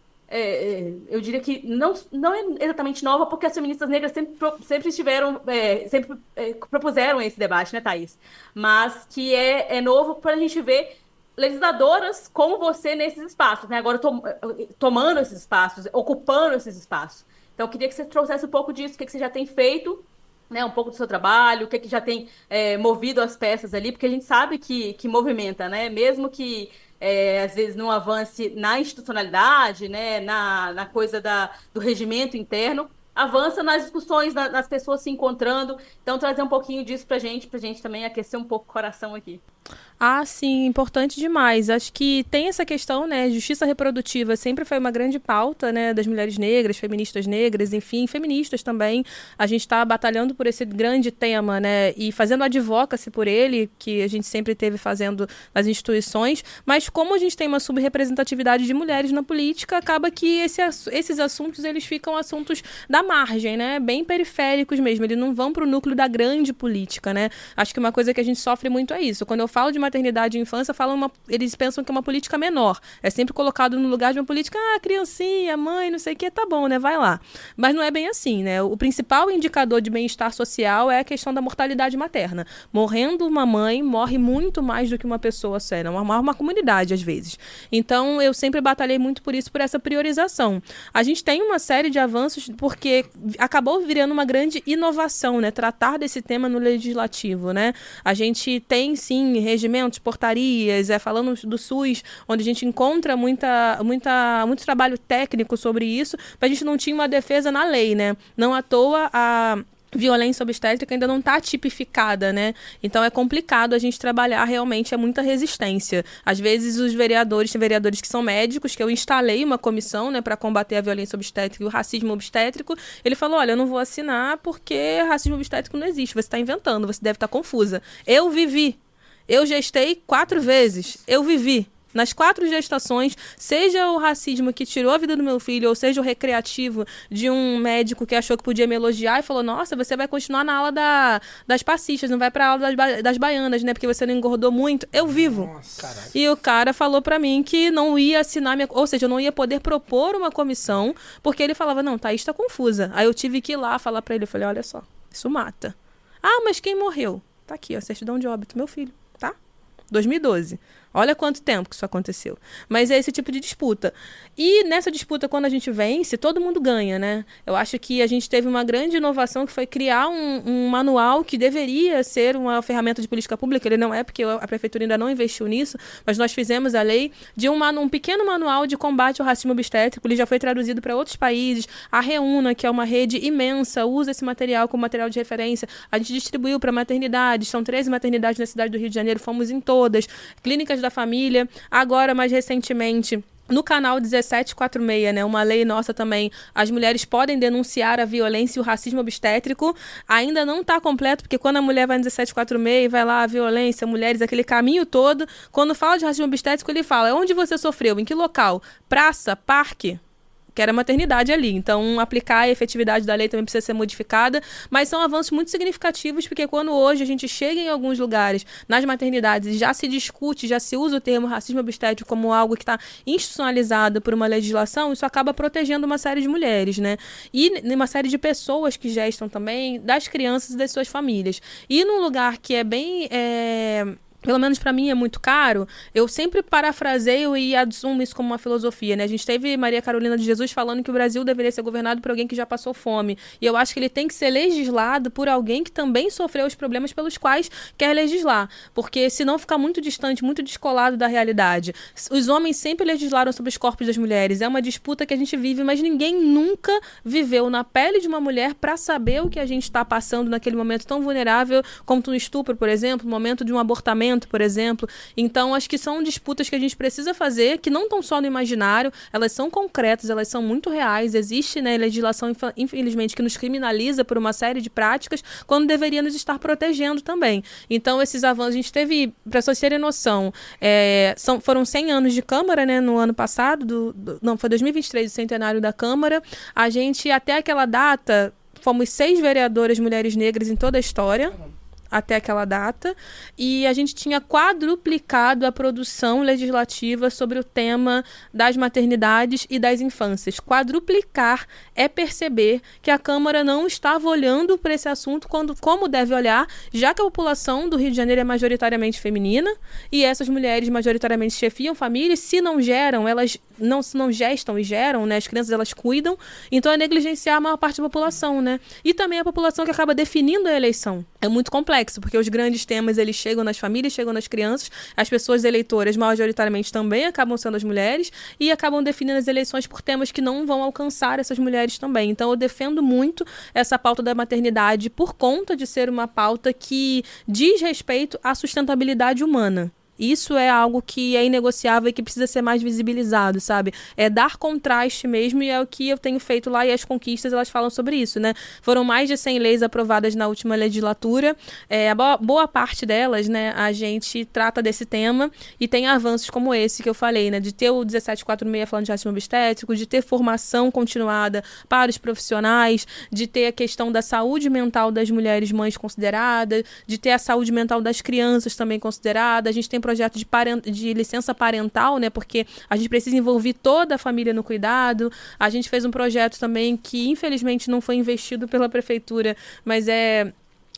eu diria que não é exatamente nova, porque as feministas negras sempre estiveram, sempre propuseram esse debate, né, Thaís? Mas que é novo para a gente ver legisladoras como você nesses espaços, né? Agora tomando esses espaços, ocupando esses espaços. Então, eu queria que você trouxesse um pouco disso, o que você já tem feito, né? Um pouco do seu trabalho, o que já tem movido as peças ali, porque a gente sabe que movimenta, né? Mesmo que às vezes não avance na institucionalidade, né, na coisa do regimento interno, avança nas discussões, nas pessoas se encontrando. Então, trazer um pouquinho disso pra gente também aquecer um pouco o coração aqui. Ah, sim, importante demais. Acho que tem essa questão, né? Justiça reprodutiva sempre foi uma grande pauta, né? Das mulheres negras, feministas negras, enfim, feministas também. A gente está batalhando por esse grande tema, né? E fazendo advocacy por ele, que a gente sempre teve fazendo nas instituições. Mas como a gente tem uma subrepresentatividade de mulheres na política, acaba que esses assuntos, eles ficam assuntos da margem, né? Bem periféricos mesmo. Eles não vão para o núcleo da grande política, né? Acho que uma coisa que a gente sofre muito é isso. Quando eu falo de maternidade e infância, eles pensam que é uma política menor. É sempre colocado no lugar de uma política, criancinha, mãe, não sei o que, tá bom, né? Vai lá. Mas não é bem assim, né? O principal indicador de bem-estar social é a questão da mortalidade materna. Morrendo uma mãe, morre muito mais do que uma pessoa séria. Uma comunidade, às vezes. Então, eu sempre batalhei muito por isso, por essa priorização. A gente tem uma série de avanços porque acabou virando uma grande inovação, né? Tratar desse tema no legislativo, né? A gente tem, sim, regimentos, portarias, falando do SUS, onde a gente encontra muito trabalho técnico sobre isso, mas a gente não tinha uma defesa na lei, né? Não à toa a violência obstétrica ainda não está tipificada, né? Então é complicado a gente trabalhar, realmente é muita resistência. Às vezes tem vereadores que são médicos, que eu instalei uma comissão, né, para combater a violência obstétrica e o racismo obstétrico. Ele falou, olha, eu não vou assinar porque racismo obstétrico não existe, você está inventando, você deve estar confusa. Eu gestei 4 vezes, eu vivi. Nas 4 gestações, seja o racismo que tirou a vida do meu filho, ou seja o recreativo de um médico que achou que podia me elogiar e falou, nossa, você vai continuar na aula das passistas, não vai pra aula das baianas, né, porque você não engordou muito. Eu vivo. Nossa. E o cara falou pra mim que não ia assinar, ou seja, eu não ia poder propor uma comissão, porque ele falava, não, Thaís tá confusa. Aí eu tive que ir lá falar pra ele, eu falei, olha só, isso mata. Ah, mas quem morreu? Tá aqui, ó, certidão de óbito, meu filho, tá? 2012. Olha quanto tempo que isso aconteceu. Mas é esse tipo de disputa. E nessa disputa, quando a gente vence, todo mundo ganha, né? Eu acho que a gente teve uma grande inovação, que foi criar um manual que deveria ser uma ferramenta de política pública. Ele não é, porque a prefeitura ainda não investiu nisso, mas nós fizemos a lei de um pequeno manual de combate ao racismo obstétrico. Ele já foi traduzido para outros países. A Reúna, que é uma rede imensa, usa esse material como material de referência. A gente distribuiu para maternidades. São 13 maternidades na cidade do Rio de Janeiro. Fomos em todas. Clínicas da família. Agora, mais recentemente, no canal 1746, né, uma lei nossa também, as mulheres podem denunciar a violência e o racismo obstétrico. Ainda não está completo, porque quando a mulher vai no 1746, vai lá a violência, mulheres, aquele caminho todo. Quando fala de racismo obstétrico, ele fala, onde você sofreu, em que local? Praça, parque? Que era maternidade ali. Então, aplicar a efetividade da lei também precisa ser modificada, mas são avanços muito significativos, porque quando hoje a gente chega em alguns lugares, nas maternidades, já se discute, já se usa o termo racismo obstétrico como algo que está institucionalizado por uma legislação, isso acaba protegendo uma série de mulheres, né? E uma série de pessoas que gestam também, das crianças e das suas famílias. E num lugar que é bem... pelo menos para mim é muito caro, eu sempre parafraseio e assumo isso como uma filosofia, né? A gente teve Maria Carolina de Jesus falando que o Brasil deveria ser governado por alguém que já passou fome. E eu acho que ele tem que ser legislado por alguém que também sofreu os problemas pelos quais quer legislar. Porque senão fica muito distante, muito descolado da realidade. Os homens sempre legislaram sobre os corpos das mulheres. É uma disputa que a gente vive, mas ninguém nunca viveu na pele de uma mulher para saber o que a gente está passando naquele momento tão vulnerável, como um estupro, por exemplo, o momento de um abortamento, por exemplo. Então, acho que são disputas que a gente precisa fazer, que não estão só no imaginário, elas são concretas, elas são muito reais. Existe, né, legislação, infelizmente, que nos criminaliza por uma série de práticas, quando deveria nos estar protegendo também. Então, esses avanços, a gente teve, para vocês terem noção, foram 100 anos de Câmara, né, no ano passado, foi 2023, o centenário da Câmara. A gente, até aquela data, fomos 6 vereadoras mulheres negras em toda a história, até aquela data, e a gente tinha quadruplicado a produção legislativa sobre o tema das maternidades e das infâncias. Quadruplicar é perceber que a Câmara não estava olhando para esse assunto como deve olhar, já que a população do Rio de Janeiro é majoritariamente feminina, e essas mulheres majoritariamente chefiam famílias. Se não geram, elas não gestam e geram, né? As crianças, elas cuidam, então é negligenciar a maior parte da população, né? E também a população que acaba definindo a eleição. É muito complexo. complexo, porque os grandes temas, eles chegam nas famílias, chegam nas crianças, as pessoas eleitoras, majoritariamente, também acabam sendo as mulheres, e acabam definindo as eleições por temas que não vão alcançar essas mulheres também. Então, eu defendo muito essa pauta da maternidade por conta de ser uma pauta que diz respeito à sustentabilidade humana. Isso é algo que é inegociável e que precisa ser mais visibilizado, sabe? É dar contraste mesmo, e é o que eu tenho feito lá, e as conquistas, elas falam sobre isso, né? Foram mais de 100 leis aprovadas na última legislatura. Boa parte delas, né, a gente trata desse tema, e tem avanços como esse que eu falei, né? De ter o 1746 falando de racismo obstétrico, de ter formação continuada para os profissionais, de ter a questão da saúde mental das mulheres mães considerada, de ter a saúde mental das crianças também considerada. A gente tem projeto de licença parental, né? Porque a gente precisa envolver toda a família no cuidado. A gente fez um projeto também que, infelizmente, não foi investido pela prefeitura, mas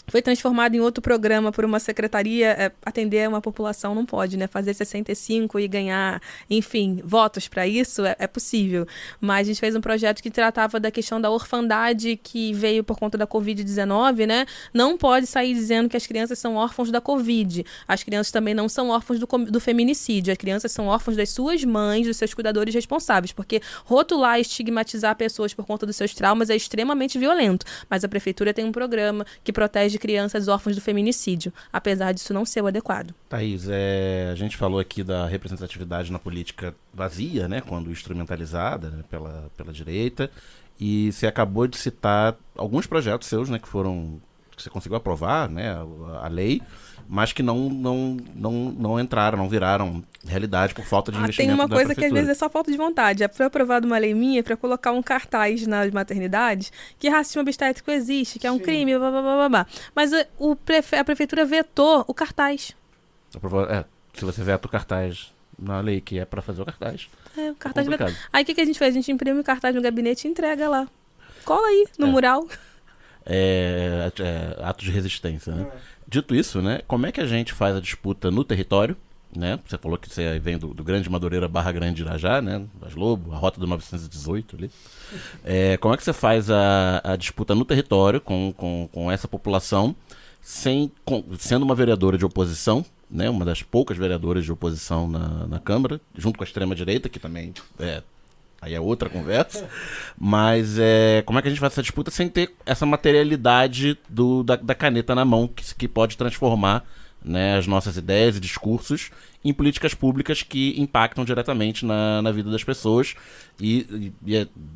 foi transformado em outro programa por uma secretaria. Atender uma população não pode, né? Fazer 65 e ganhar, enfim, votos para isso é possível. Mas a gente fez um projeto que tratava da questão da orfandade que veio por conta da Covid-19, né? Não pode sair dizendo que as crianças são órfãos da Covid. As crianças também não são órfãos do feminicídio. As crianças são órfãos das suas mães, dos seus cuidadores responsáveis. Porque rotular e estigmatizar pessoas por conta dos seus traumas é extremamente violento. Mas a prefeitura tem um programa que protege crianças órfãs do feminicídio, apesar disso não ser o adequado. Thaís, a gente falou aqui da representatividade na política vazia, né, quando instrumentalizada, né, pela direita, e você acabou de citar alguns projetos seus, né, que você conseguiu aprovar, né, a lei, mas que não entraram, não viraram realidade por falta de investimento da prefeitura. Tem uma coisa que às vezes é só falta de vontade. Foi aprovada uma lei minha para colocar um cartaz nas maternidades que racismo obstétrico existe, que é um crime, blá, blá, blá, blá, blá. Mas a prefeitura vetou o cartaz. Se você veta o cartaz na lei, que é para fazer o cartaz. O cartaz vetado. Aí o que a gente fez? A gente imprime o cartaz no gabinete e entrega lá. Cola aí, no mural. Ato de resistência, né? Dito isso, né, como é que a gente faz a disputa no território, né? Você falou que você vem do Grande Madureira / Grande Irajá, né? Vaz Lobo, a rota do 918 ali. Como é que você faz a disputa no território com essa população, sendo uma vereadora de oposição, né? Uma das poucas vereadoras de oposição na Câmara, junto com a extrema-direita, que também aí é outra conversa, mas como é que a gente faz essa disputa sem ter essa materialidade da caneta na mão que pode transformar, né, as nossas ideias e discursos em políticas públicas que impactam diretamente na vida das pessoas, e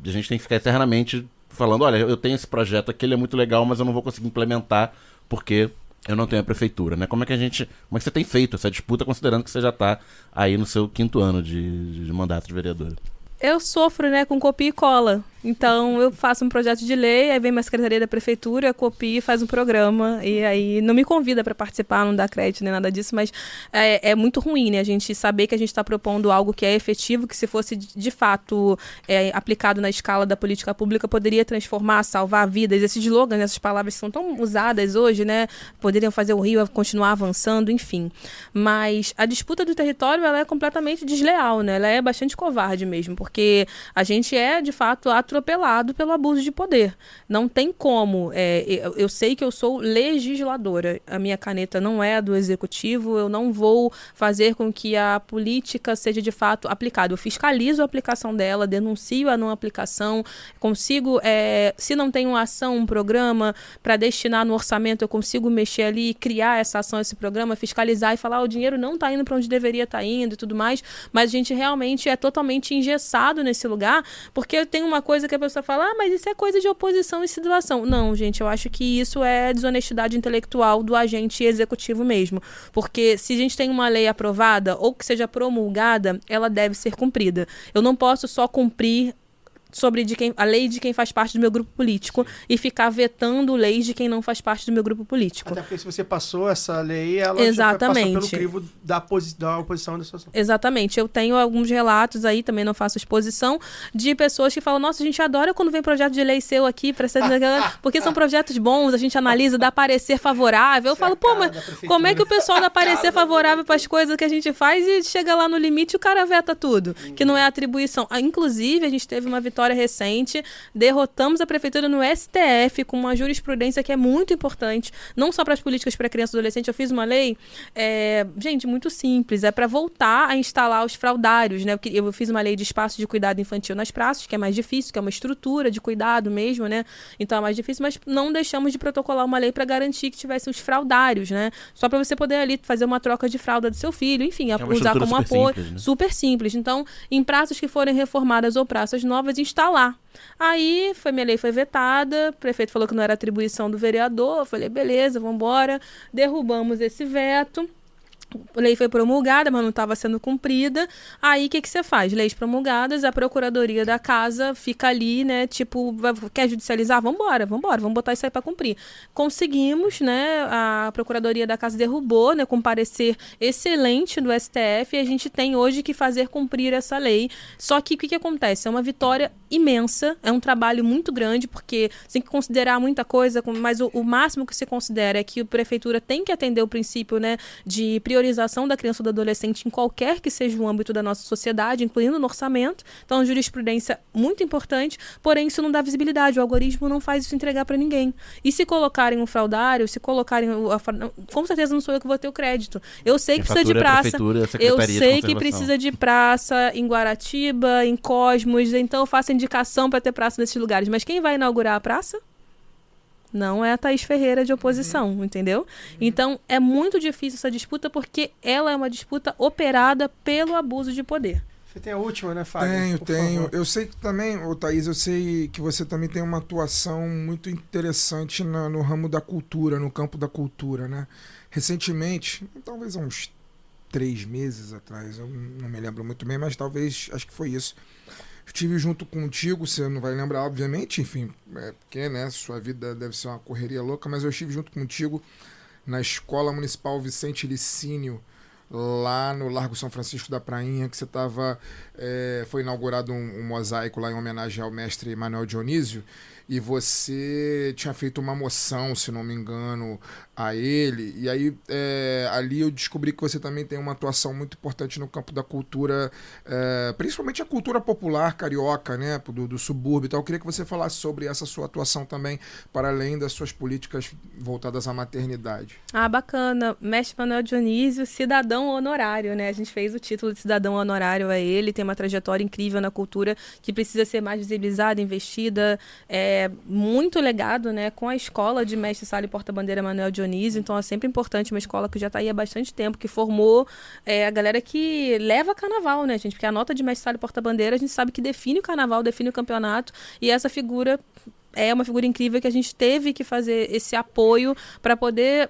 a gente tem que ficar eternamente falando, olha, eu tenho esse projeto aqui, ele é muito legal, mas eu não vou conseguir implementar porque eu não tenho a prefeitura, né? Como é que você tem feito essa disputa, considerando que você já está aí no seu 5º ano de mandato de vereadora? Eu sofro, né, com copia e cola. Então, eu faço um projeto de lei, aí vem uma secretaria da prefeitura, copia e faz um programa. E aí não me convida para participar, não dá crédito nem nada disso, mas é muito ruim, né? A gente saber que a gente está propondo algo que é efetivo, que se fosse de fato aplicado na escala da política pública, poderia transformar, salvar vidas. Esses slogans, essas palavras são tão usadas hoje, né? Poderiam fazer o Rio continuar avançando, enfim. Mas a disputa do território, ela é completamente desleal, né? Ela é bastante covarde mesmo, porque a gente de fato, atropelado pelo abuso de poder. Não tem como. Eu sei que eu sou legisladora. A minha caneta não é do executivo. Eu não vou fazer com que a política seja de fato aplicada. Eu fiscalizo a aplicação dela, denuncio a não aplicação, consigo, se não tem uma ação, um programa para destinar no orçamento, eu consigo mexer ali, criar essa ação, esse programa, fiscalizar e falar, o dinheiro não está indo para onde deveria estar indo e tudo mais, mas a gente realmente é totalmente engessado nesse lugar, porque tem uma coisa que a pessoa fala, mas isso é coisa de oposição e situação. Não, gente, eu acho que isso é desonestidade intelectual do agente executivo mesmo, porque se a gente tem uma lei aprovada ou que seja promulgada, ela deve ser cumprida. Eu não posso só cumprir a lei de quem faz parte do meu grupo político e ficar vetando leis de quem não faz parte do meu grupo político. Até porque se você passou essa lei, ela já passou pelo crivo da oposição da situação. Exatamente. Eu tenho alguns relatos aí, também não faço exposição, de pessoas que falam, nossa, a gente adora quando vem projeto de lei seu aqui, porque são projetos bons, a gente analisa, dá parecer favorável. Eu falo, mas como é que o pessoal dá parecer favorável para as coisas que a gente faz e chega lá no limite e o cara veta tudo, que não é atribuição. Inclusive, a gente teve uma vitória vitória recente, derrotamos a prefeitura no STF com uma jurisprudência que é muito importante, não só para as políticas para criança e adolescente. Eu fiz uma lei, gente, muito simples, é para voltar a instalar os fraudários, né? Eu fiz uma lei de espaço de cuidado infantil nas praças, que é mais difícil, que é uma estrutura de cuidado mesmo, né? Então é mais difícil, mas não deixamos de protocolar uma lei para garantir que tivesse os fraudários, né? Só para você poder ali fazer uma troca de fralda do seu filho, enfim, usar como apoio. Simples, né? Super simples. Então, em praças que forem reformadas ou praças novas, instalar. Aí, minha lei foi vetada, o prefeito falou que não era atribuição do vereador, eu falei, beleza, vamos embora, derrubamos esse veto. A lei foi promulgada, mas não estava sendo cumprida. Aí, o que você faz? Leis promulgadas, a procuradoria da casa fica ali, né? Tipo, quer judicializar? Vambora, vamos botar isso aí para cumprir. Conseguimos, né? A procuradoria da casa derrubou, né? Com parecer excelente do STF, e a gente tem hoje que fazer cumprir essa lei. Só que o que acontece? É uma vitória imensa, é um trabalho muito grande, porque você tem que considerar muita coisa, mas o máximo que se considera é que a prefeitura tem que atender o princípio, né, de priorização da criança ou do adolescente em qualquer que seja o âmbito da nossa sociedade, incluindo no orçamento. Então, jurisprudência muito importante, porém isso não dá visibilidade, o algoritmo não faz isso entregar para ninguém. E se colocarem um fraudário, com certeza não sou eu que vou ter o crédito. Eu sei que precisa de praça, eu sei que precisa de praça em Guaratiba, em Cosmos, então eu faço indicação para ter praça nesses lugares. Mas quem vai inaugurar a praça? Não é a Thaís Ferreira de oposição, entendeu? Então, é muito difícil essa disputa porque ela é uma disputa operada pelo abuso de poder. Você tem a última, né, Fábio? Tenho. Eu sei que também, Thaís, eu sei que você também tem uma atuação muito interessante no ramo da cultura, no campo da cultura, né? Recentemente, talvez há uns 3 meses atrás, eu não me lembro muito bem, mas talvez, acho que foi isso. Estive junto contigo, você não vai lembrar, obviamente, enfim, porque, né, sua vida deve ser uma correria louca, mas eu estive junto contigo na Escola Municipal Vicente Licínio, lá no Largo São Francisco da Prainha, que você estava... foi inaugurado um mosaico lá em homenagem ao mestre Manuel Dionísio, e você tinha feito uma moção, se não me engano, a ele, e aí ali eu descobri que você também tem uma atuação muito importante no campo da cultura, principalmente a cultura popular carioca, né, do subúrbio e tal. Eu queria que você falasse sobre essa sua atuação também, para além das suas políticas voltadas à maternidade. Ah, bacana. Mestre Manuel Dionísio, cidadão honorário, né? A gente fez o título de cidadão honorário a ele, tem uma trajetória incrível na cultura que precisa ser mais visibilizada, investida, muito legado, né, com a escola de mestre Sala e Porta-Bandeira Manuel Dionísio. Então é sempre importante, uma escola que já está aí há bastante tempo, que formou a galera que leva carnaval, né, gente? Porque a nota de mestre Sala e Porta-Bandeira a gente sabe que define o carnaval, define o campeonato, e essa figura é uma figura incrível que a gente teve que fazer esse apoio para poder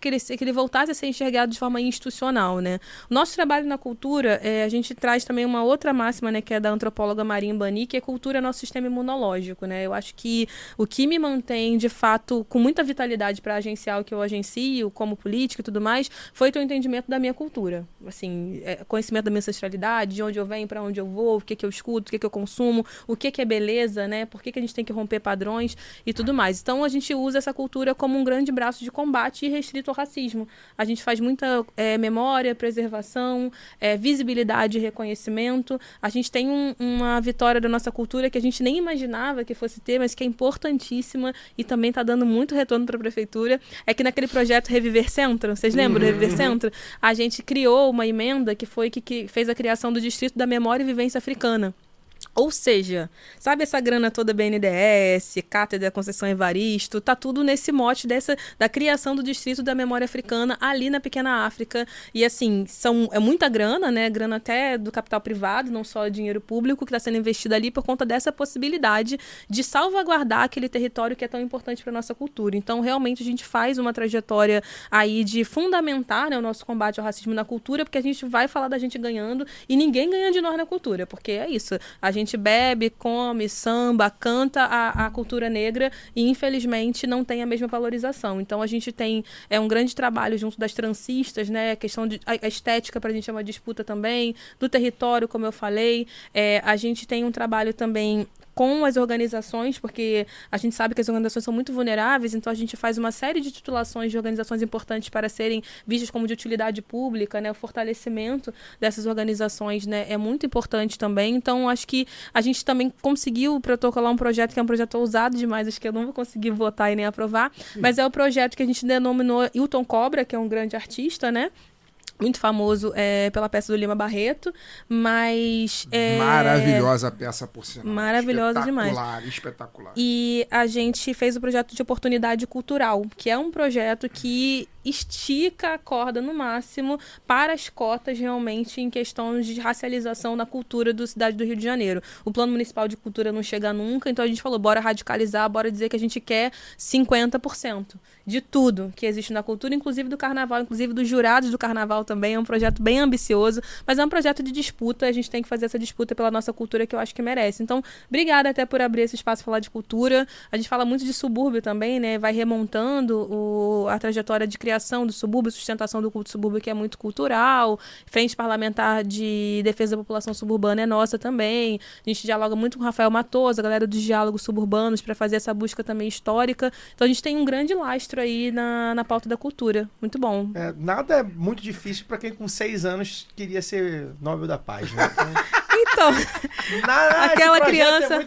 que ele voltasse a ser enxergado de forma institucional, né? O nosso trabalho na cultura, a gente traz também uma outra máxima, né, que é da antropóloga Marim Bani, que é cultura é nosso sistema imunológico, né? Eu acho que o que me mantém, de fato, com muita vitalidade para agenciar o que eu agencio, como política e tudo mais, foi o entendimento da minha cultura. Assim, conhecimento da minha ancestralidade, de onde eu venho, para onde eu vou, o que eu escuto, o que eu consumo, o que é beleza, né? Por que a gente tem que romper padrões e tudo mais. Então, a gente usa essa cultura como um grande braço de combate restrito ao racismo. A gente faz muita memória, preservação, visibilidade e reconhecimento. A gente tem uma vitória da nossa cultura que a gente nem imaginava que fosse ter, mas que é importantíssima e também está dando muito retorno para a prefeitura. É que naquele projeto Reviver Centro, vocês lembram do Reviver Centro? A gente criou uma emenda que fez a criação do Distrito da Memória e Vivência Africana. Ou seja, sabe essa grana toda BNDES, Cátedra Conceição Evaristo, tá tudo nesse mote da criação do Distrito da Memória Africana ali na Pequena África. E assim, é muita grana, né? Grana até do capital privado, não só dinheiro público que está sendo investido ali por conta dessa possibilidade de salvaguardar aquele território que é tão importante para nossa cultura. Então, realmente, a gente faz uma trajetória aí de fundamentar, né, o nosso combate ao racismo na cultura, porque a gente vai falar da gente ganhando e ninguém ganha de nós na cultura, porque é isso. A gente bebe, come, samba, canta a cultura negra e, infelizmente, não tem a mesma valorização. Então, a gente tem um grande trabalho junto das transistas, né? A questão a estética, para a gente é uma disputa também, do território, como eu falei. A gente tem um trabalho também com as organizações, porque a gente sabe que as organizações são muito vulneráveis, então a gente faz uma série de titulações de organizações importantes para serem vistas como de utilidade pública, né? O fortalecimento dessas organizações, né, é muito importante também. Então, acho que a gente também conseguiu protocolar um projeto que é um projeto ousado demais, acho que eu não vou conseguir votar e nem aprovar, mas é o projeto que a gente denominou Hilton Cobra, que é um grande artista, né? Muito famoso pela peça do Lima Barreto, mas... Maravilhosa a peça, por sinal. Maravilhosa demais. Espetacular. E a gente fez o projeto de oportunidade cultural, que é um projeto que estica a corda no máximo para as cotas realmente em questão de racialização na cultura da cidade do Rio de Janeiro. O Plano Municipal de Cultura não chega nunca, então a gente falou, bora radicalizar, bora dizer que a gente quer 50% de tudo que existe na cultura, inclusive do carnaval, inclusive dos jurados do carnaval também. É um projeto bem ambicioso, mas é um projeto de disputa, a gente tem que fazer essa disputa pela nossa cultura, que eu acho que merece. Então, obrigada até por abrir esse espaço para falar de cultura. A gente fala muito de subúrbio também, né? Vai remontando a trajetória de criação do subúrbio, sustentação do culto subúrbio, que é muito cultural. Frente Parlamentar de Defesa da População Suburbana é nossa também. A gente dialoga muito com o Rafael Matoso, a galera dos diálogos suburbanos, para fazer essa busca também histórica. Então, a gente tem um grande lastro aí na pauta da cultura. Muito bom. Nada é muito difícil para quem com 6 anos queria ser Nobel da Paz, né? Então, aquela criança...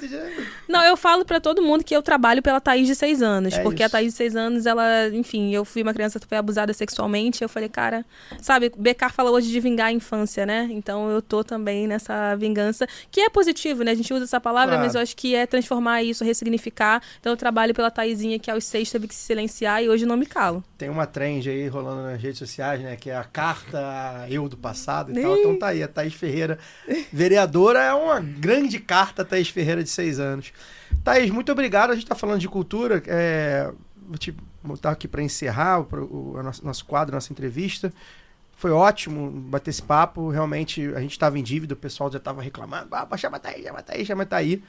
Não, eu falo pra todo mundo que eu trabalho pela Thaís de 6 anos. Porque isso. A Thaís de 6 anos, ela... Enfim, eu fui uma criança que foi abusada sexualmente. Eu falei, cara... Sabe, Becar fala hoje de vingar a infância, né? Então, eu tô também nessa vingança. Que é positivo, né? A gente usa essa palavra, Claro. mas eu acho que é transformar isso, ressignificar. Então, eu trabalho pela Thaisinha, que aos 6 teve que se silenciar. E hoje não me calo. Tem uma trend aí rolando nas redes sociais, né? Que é a carta eu do passado e tal. Então tá aí, a Thaís Ferreira, vereadora, é uma grande carta, Thaís Ferreira, de 6 anos. Thaís, muito obrigado. A gente tá falando de cultura. Vou te botar aqui para encerrar o nosso quadro, nossa entrevista. Foi ótimo bater esse papo. Realmente, a gente estava em dívida, o pessoal já estava reclamando. Chama a Thaís, chama a Thaís.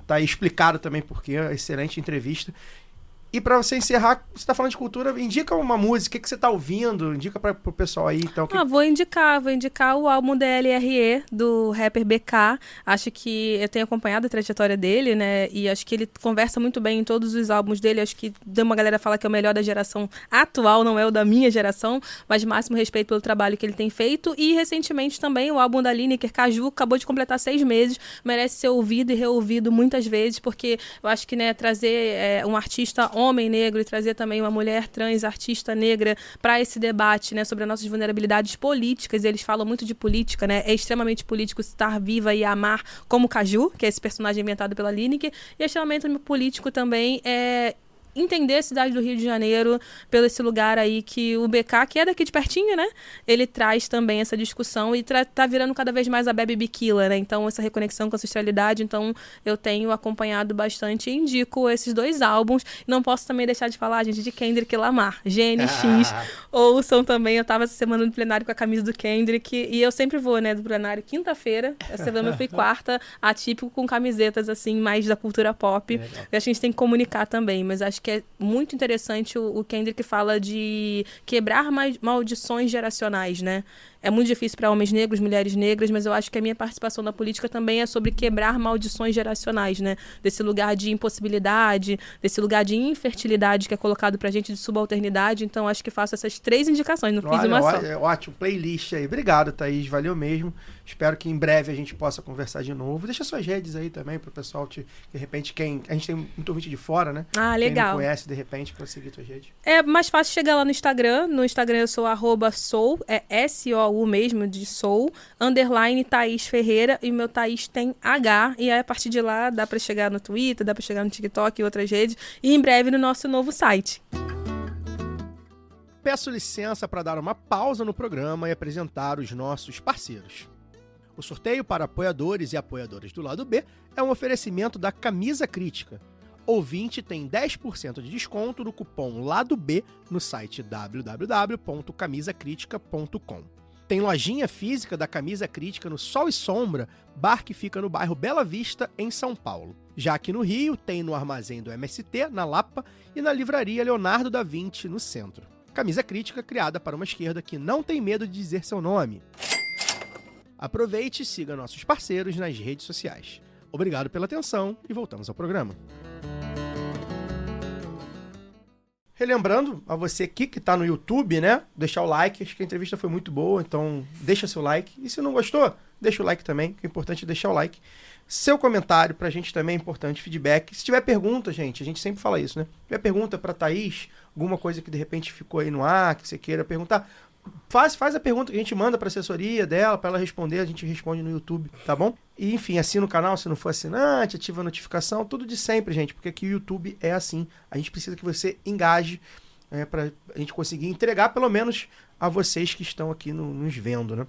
Tá aí explicado também porque é excelente entrevista. E pra você encerrar, você tá falando de cultura, indica uma música, o que você tá ouvindo, indica pro pessoal aí, então. Vou indicar o álbum DLRE, do rapper BK. Acho que eu tenho acompanhado a trajetória dele, né, e acho que ele conversa muito bem em todos os álbuns dele. Acho que uma galera fala que é o melhor da geração atual, não é o da minha geração, mas máximo respeito pelo trabalho que ele tem feito. E recentemente também o álbum da Lineker, Caju, acabou de completar 6 meses, merece ser ouvido e reouvido muitas vezes, porque eu acho que, né, trazer um artista homem negro e trazer também uma mulher trans, artista negra, para esse debate, né, sobre as nossas vulnerabilidades políticas. Eles falam muito de política, né? É extremamente político estar viva e amar como Caju, que é esse personagem inventado pela Lineker, e é extremamente político também entender a cidade do Rio de Janeiro pelo esse lugar aí que o BK, que é daqui de pertinho, né? Ele traz também essa discussão e tá virando cada vez mais a Baby Bikila, né? Então, essa reconexão com a ancestralidade. Então, eu tenho acompanhado bastante e indico esses 2 álbuns. Não posso também deixar de falar, gente, de Kendrick Lamar, GNX. Ouçam também, eu tava essa semana no plenário com a camisa do Kendrick e eu sempre vou, né, do plenário quinta-feira. Essa semana eu fui quarta, atípico, com camisetas, assim, mais da cultura pop. E acho que a gente tem que comunicar também, mas acho que é muito interessante o Kendrick fala de quebrar maldições geracionais, né? É muito difícil para homens negros, mulheres negras, mas eu acho que a minha participação na política também é sobre quebrar maldições geracionais, né? Desse lugar de impossibilidade, desse lugar de infertilidade que é colocado pra gente, de subalternidade. Então, acho que faço essas 3 indicações, não fiz uma só. Ótimo, playlist aí. Obrigado, Thaís, valeu mesmo. Espero que em breve a gente possa conversar de novo. Deixa suas redes aí também pro pessoal, de repente, a gente tem muito ouvinte de fora, né? Legal. Quem não conhece, de repente, pra seguir tuas redes. É mais fácil chegar lá no Instagram. No Instagram eu sou @soul, é SOU mesmo, de Soul, _ Thaís Ferreira, e o meu Thaís tem H, e aí a partir de lá dá pra chegar no Twitter, dá pra chegar no TikTok e outras redes, e em breve no nosso novo site. Peço licença para dar uma pausa no programa e apresentar os nossos parceiros. O sorteio para apoiadores e apoiadoras do lado B é um oferecimento da Camisa Crítica. Ouvinte tem 10% de desconto no cupom Lado B no site www.camisacritica.com. Tem lojinha física da Camisa Crítica no Sol e Sombra, bar que fica no bairro Bela Vista, em São Paulo. Já aqui no Rio, tem no armazém do MST, na Lapa, e na livraria Leonardo da Vinci, no centro. Camisa Crítica criada para uma esquerda que não tem medo de dizer seu nome. Aproveite e siga nossos parceiros nas redes sociais. Obrigado pela atenção e voltamos ao programa. Relembrando a você aqui que está no YouTube, né? Deixar o like, acho que a entrevista foi muito boa, então deixa seu like. E se não gostou, deixa o like também, que é importante deixar o like. Seu comentário pra gente também é importante, feedback. Se tiver pergunta, gente, a gente sempre fala isso, né? Se tiver pergunta pra Thaís, alguma coisa que de repente ficou aí no ar, que você queira perguntar, faz a pergunta que a gente manda pra assessoria dela, pra ela responder, a gente responde no YouTube, tá bom? E enfim, assina o canal se não for assinante, ativa a notificação, tudo de sempre, gente, porque aqui o YouTube é assim. A gente precisa que você engaje pra a gente conseguir entregar pelo menos a vocês que estão aqui nos vendo, né?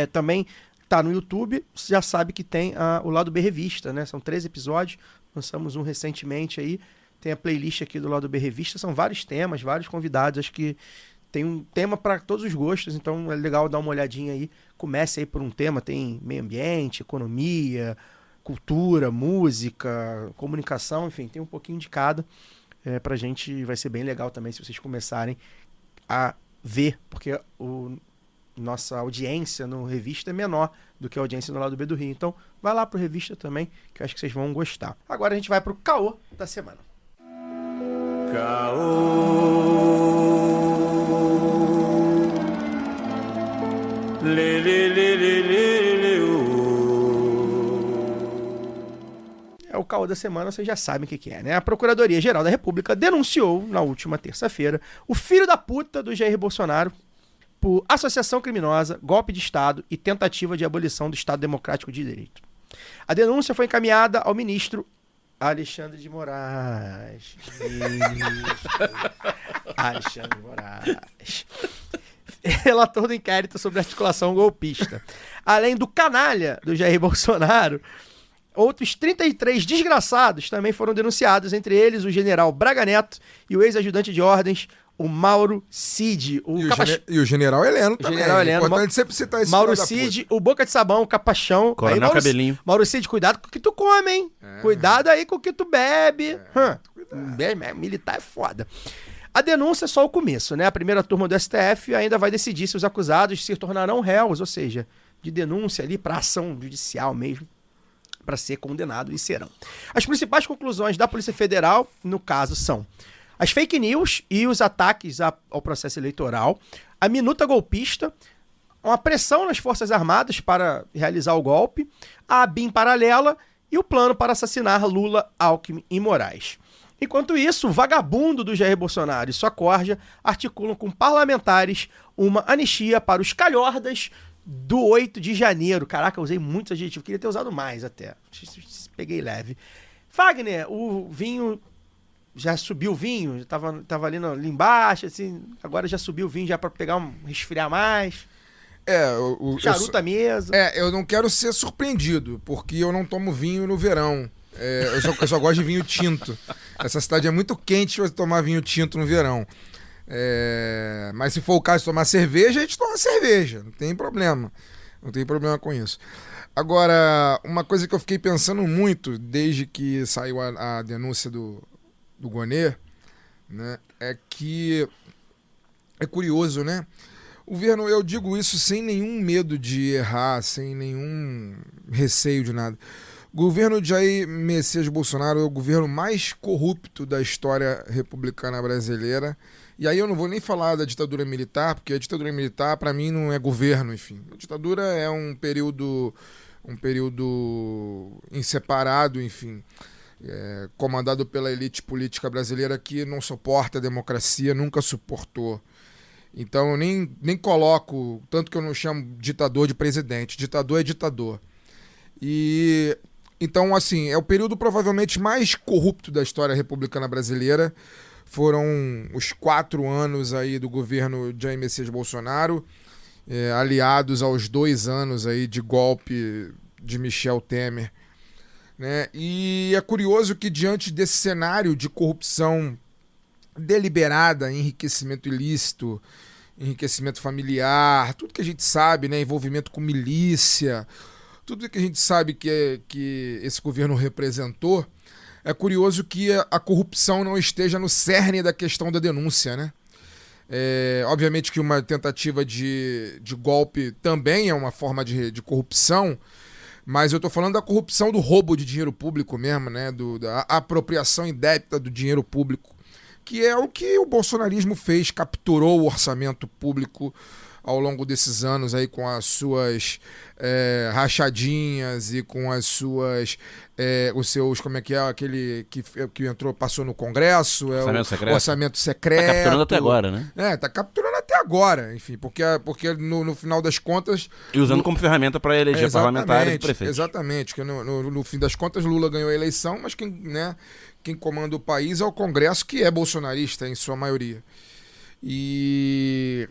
Também tá no YouTube, você já sabe que tem o Lado B Revista, né? São 13 episódios, lançamos um recentemente aí, tem a playlist aqui do Lado B Revista, são vários temas, vários convidados, acho que tem um tema para todos os gostos, então é legal dar uma olhadinha aí. Comece aí por um tema, tem meio ambiente, economia, cultura, música, comunicação, enfim, tem um pouquinho de cada. Pra gente vai ser bem legal também se vocês começarem a ver, porque nossa audiência no Revista é menor do que a audiência no Lado B do Rio. Então vai lá pro Revista também, que eu acho que vocês vão gostar. Agora a gente vai pro caô da semana. O caô da semana, vocês já sabem o que é, né? A Procuradoria-Geral da República denunciou, na última terça-feira, o filho da puta do Jair Bolsonaro por associação criminosa, golpe de Estado e tentativa de abolição do Estado Democrático de Direito. A denúncia foi encaminhada ao ministro Alexandre de Moraes. Alexandre de Moraes. Relator do inquérito sobre articulação golpista. Além do canalha do Jair Bolsonaro, outros 33 desgraçados também foram denunciados, entre eles o general Braga Neto e o ex-ajudante de ordens, o Mauro Cid. E o general Heleno também. General Heleno. É importante sempre citar esse Mauro Cid, o Boca de Sabão, o Capachão. Coronel Mauro, Cabelinho. Mauro Cid, cuidado com o que tu come, hein? Cuidado aí com o que tu bebe. Militar é foda. A denúncia é só o começo, né? A primeira turma do STF ainda vai decidir se os acusados se tornarão réus, ou seja, de denúncia ali para ação judicial mesmo, para ser condenado, e serão. As principais conclusões da Polícia Federal, no caso, são as fake news e os ataques ao processo eleitoral, a minuta golpista, uma pressão nas Forças Armadas para realizar o golpe, a ABIN paralela e o plano para assassinar Lula, Alckmin e Moraes. Enquanto isso, o vagabundo do Jair Bolsonaro e sua corja articulam com parlamentares uma anistia para os calhordas do 8 de janeiro. Caraca, eu usei muitos adjetivos, queria ter usado mais até. Peguei leve. Fagner, o vinho... Já subiu o vinho, tava ali embaixo, assim, agora já subiu o vinho já para resfriar mais. Charuto à mesa. Eu não quero ser surpreendido, porque eu não tomo vinho no verão. Eu só gosto de vinho tinto. Essa cidade é muito quente para tomar vinho tinto no verão. Mas se for o caso de tomar cerveja, a gente toma cerveja, não tem problema. Não tem problema com isso. Agora, uma coisa que eu fiquei pensando muito desde que saiu a denúncia do Gonê, né, é que é curioso, né? O governo, eu digo isso sem nenhum medo de errar, sem nenhum receio de nada. O governo de Jair Messias Bolsonaro é o governo mais corrupto da história republicana brasileira. E aí eu não vou nem falar da ditadura militar, porque a ditadura militar, para mim, não é governo, enfim. A ditadura é um período inseparado, enfim, comandado pela elite política brasileira que não suporta a democracia, nunca suportou. Então eu nem coloco, tanto que eu não chamo ditador de presidente, ditador é ditador. E então, assim, é o período provavelmente mais corrupto da história republicana brasileira. Foram os 4 anos aí do governo Jair Messias Bolsonaro, aliados aos 2 anos aí de golpe de Michel Temer, né? E é curioso que diante desse cenário de corrupção deliberada, enriquecimento ilícito, enriquecimento familiar, tudo que a gente sabe, né? Envolvimento com milícia, tudo que a gente sabe que esse governo representou, é curioso que a corrupção não esteja no cerne da questão da denúncia, né? Obviamente que uma tentativa de golpe também é uma forma de corrupção, Mas eu tô falando da corrupção, do roubo de dinheiro público mesmo, né? Da apropriação indébita do dinheiro público, que é o que o bolsonarismo fez, capturou o orçamento público ao longo desses anos aí com as suas rachadinhas e com as suas os seus, como é que é, aquele que entrou, passou no Congresso, orçamento secreto. Tá capturando até agora, né? Tá capturando até agora, enfim, porque no final das contas... E usando como ferramenta para eleger parlamentares e prefeitos. Exatamente, que no fim das contas Lula ganhou a eleição, mas quem comanda o país é o Congresso, que é bolsonarista em sua maioria. E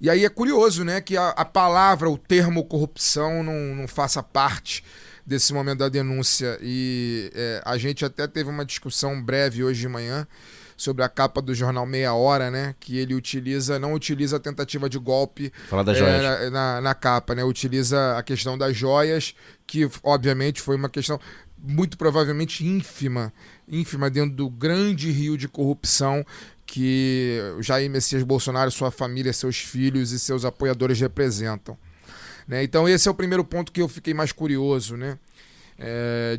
aí é curioso, né, que a palavra, o termo corrupção não faça parte desse momento da denúncia. E a gente até teve uma discussão breve hoje de manhã sobre a capa do jornal Meia Hora, né, que ele não utiliza a tentativa de golpe. Falar das joias. Na capa, né, utiliza a questão das joias, que obviamente foi uma questão muito provavelmente ínfima dentro do grande rio de corrupção que Jair Messias Bolsonaro, sua família, seus filhos e seus apoiadores representam. Né? Então esse é o primeiro ponto que eu fiquei mais curioso, né?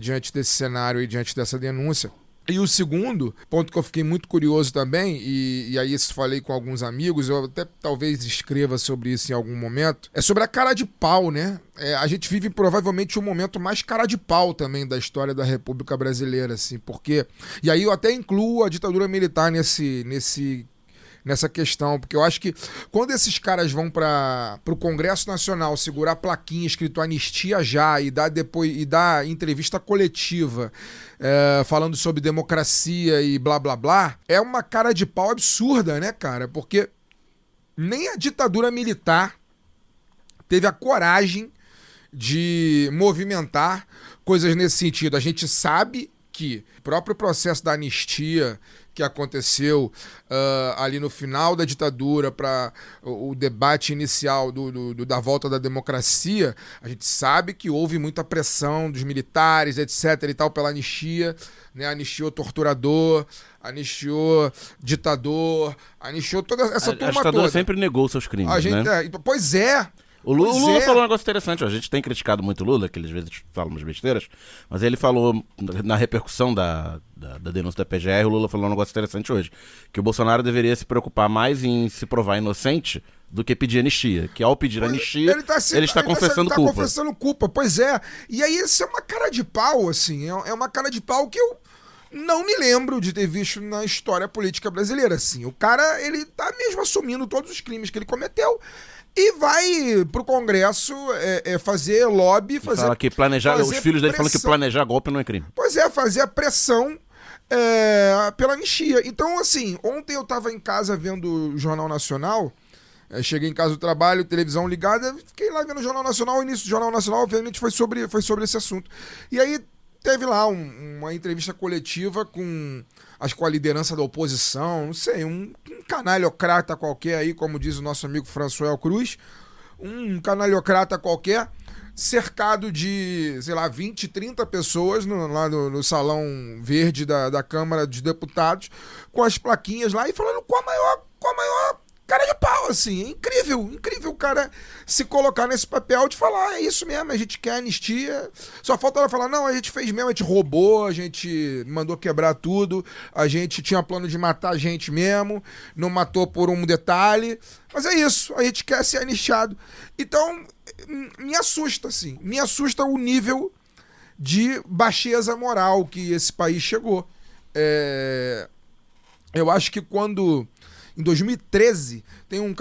Diante desse cenário e diante dessa denúncia. E o segundo ponto que eu fiquei muito curioso também, e aí isso falei com alguns amigos, eu até talvez escreva sobre isso em algum momento, é sobre a cara de pau, né? A gente vive provavelmente o momento mais cara de pau também da história da República Brasileira, assim, porque... E aí eu até incluo a ditadura militar nessa questão, porque eu acho que quando esses caras vão para o Congresso Nacional segurar a plaquinha escrito anistia já e dar entrevista coletiva falando sobre democracia e blá blá blá, é uma cara de pau absurda, né, cara? Porque nem a ditadura militar teve a coragem de movimentar coisas nesse sentido. A gente sabe que o próprio processo da anistia que aconteceu ali no final da ditadura para o debate inicial da volta da democracia, a gente sabe que houve muita pressão dos militares, etc. e tal, pela anistia, né? Anistiou torturador, anistiou ditador, anistiou toda essa turma toda. A ditadura sempre negou seus crimes, né? Pois é. O Lula falou um negócio interessante, ó. A gente tem criticado muito o Lula, que às vezes fala umas besteiras, mas ele falou, na repercussão da denúncia da PGR, o Lula falou um negócio interessante hoje, que o Bolsonaro deveria se preocupar mais em se provar inocente do que pedir anistia, que ao pedir anistia, ele está confessando culpa. Confessando culpa, pois é. E aí isso é uma cara de pau, assim, é uma cara de pau que eu não me lembro de ter visto na história política brasileira, assim. O cara, ele tá mesmo assumindo todos os crimes que ele cometeu, e vai pro Congresso fazer lobby, fala que planejar, os filhos dele falam que planejar golpe não é crime. Pois é, fazer a pressão pela anistia. Então, assim, ontem eu tava em casa vendo o Jornal Nacional, cheguei em casa do trabalho, televisão ligada, fiquei lá vendo o Jornal Nacional, o início do Jornal Nacional, obviamente, foi sobre esse assunto. E aí teve lá uma entrevista coletiva com a liderança da oposição, não sei, um canalhocrata qualquer aí, como diz o nosso amigo François Cruz, um canalhocrata qualquer, cercado de, sei lá, 20, 30 pessoas lá no Salão Verde da Câmara dos Deputados, com as plaquinhas lá e falando com a maior cara de pau, assim. É incrível o cara se colocar nesse papel de falar, é isso mesmo, a gente quer anistia. Só falta ela falar, não, a gente fez mesmo, a gente roubou, a gente mandou quebrar tudo, a gente tinha plano de matar a gente mesmo, não matou por um detalhe, mas é isso, a gente quer ser anistiado. Então, me assusta, assim, me assusta o nível de baixeza moral que esse país chegou. Eu acho que quando... Em 2013, tem um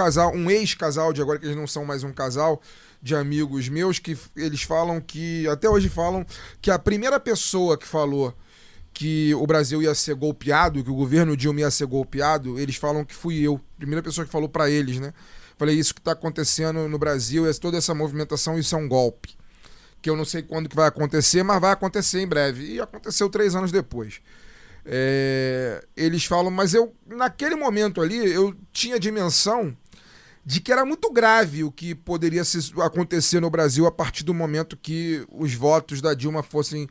ex-casal, de agora que eles não são mais um casal, de amigos meus, que eles falam que, até hoje falam, que a primeira pessoa que falou que o Brasil ia ser golpeado, que o governo Dilma ia ser golpeado, eles falam que fui eu. Primeira pessoa que falou pra eles, né? Falei, isso que tá acontecendo no Brasil, toda essa movimentação, isso é um golpe. Que eu não sei quando que vai acontecer, mas vai acontecer em breve. E aconteceu 3 anos depois. Eles falam, mas eu, naquele momento ali, eu tinha a dimensão de que era muito grave o que poderia acontecer no Brasil a partir do momento que os votos da Dilma fossem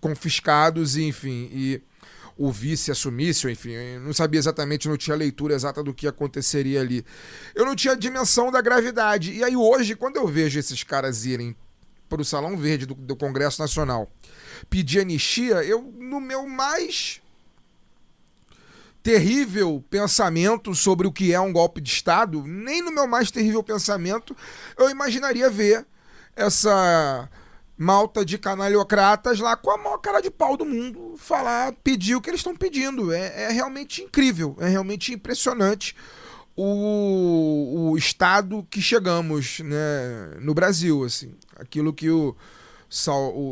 confiscados, enfim. E o vice assumisse, ou enfim, eu não sabia exatamente, não tinha leitura exata do que aconteceria ali. Eu não tinha dimensão da gravidade. E aí hoje, quando eu vejo esses caras irem para o Salão Verde do Congresso Nacional pedir anistia, eu, no meu mais terrível pensamento sobre o que é um golpe de Estado, nem no meu mais terrível pensamento eu imaginaria ver essa malta de canalhocratas lá com a maior cara de pau do mundo pedir o que eles estão pedindo. É realmente incrível, é realmente impressionante o estado que chegamos, né, no Brasil, assim. Aquilo que o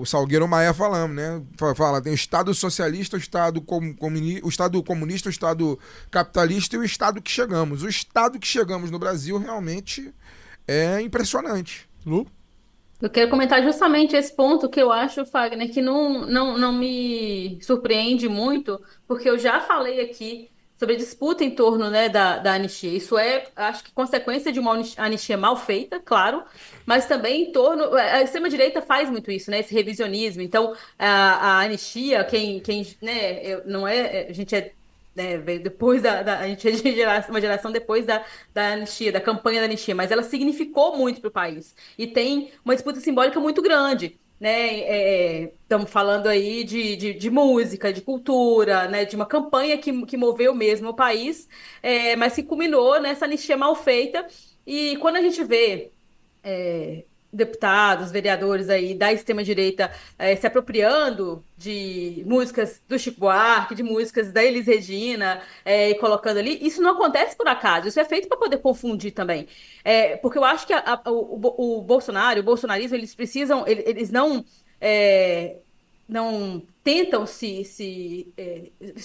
Salgueiro Maia falando, né? Fala, tem o Estado socialista, o Estado comunista, o Estado capitalista e o Estado que chegamos. O Estado que chegamos no Brasil realmente é impressionante. Lu? Eu quero comentar justamente esse ponto que eu acho, Fagner, que não me surpreende muito, porque eu já falei aqui sobre a disputa em torno, né, da anistia. Isso é, acho que, consequência de uma anistia mal feita, claro, mas também em torno... A extrema-direita faz muito isso, né, esse revisionismo. Então, a anistia, né, não é... A gente é... Né, veio depois a gente é de uma geração depois da anistia, da campanha da anistia, mas ela significou muito para o país e tem uma disputa simbólica muito grande, né? Estamos falando aí de música, de cultura, né? De uma campanha que moveu mesmo o país, mas que culminou nessa anistia mal feita. E quando a gente vê deputados, vereadores aí da extrema-direita se apropriando de músicas do Chico Buarque, de músicas da Elis Regina, e colocando ali, isso não acontece por acaso, isso é feito para poder confundir também. Porque eu acho que o Bolsonaro, o bolsonarismo, eles precisam, eles não tentam se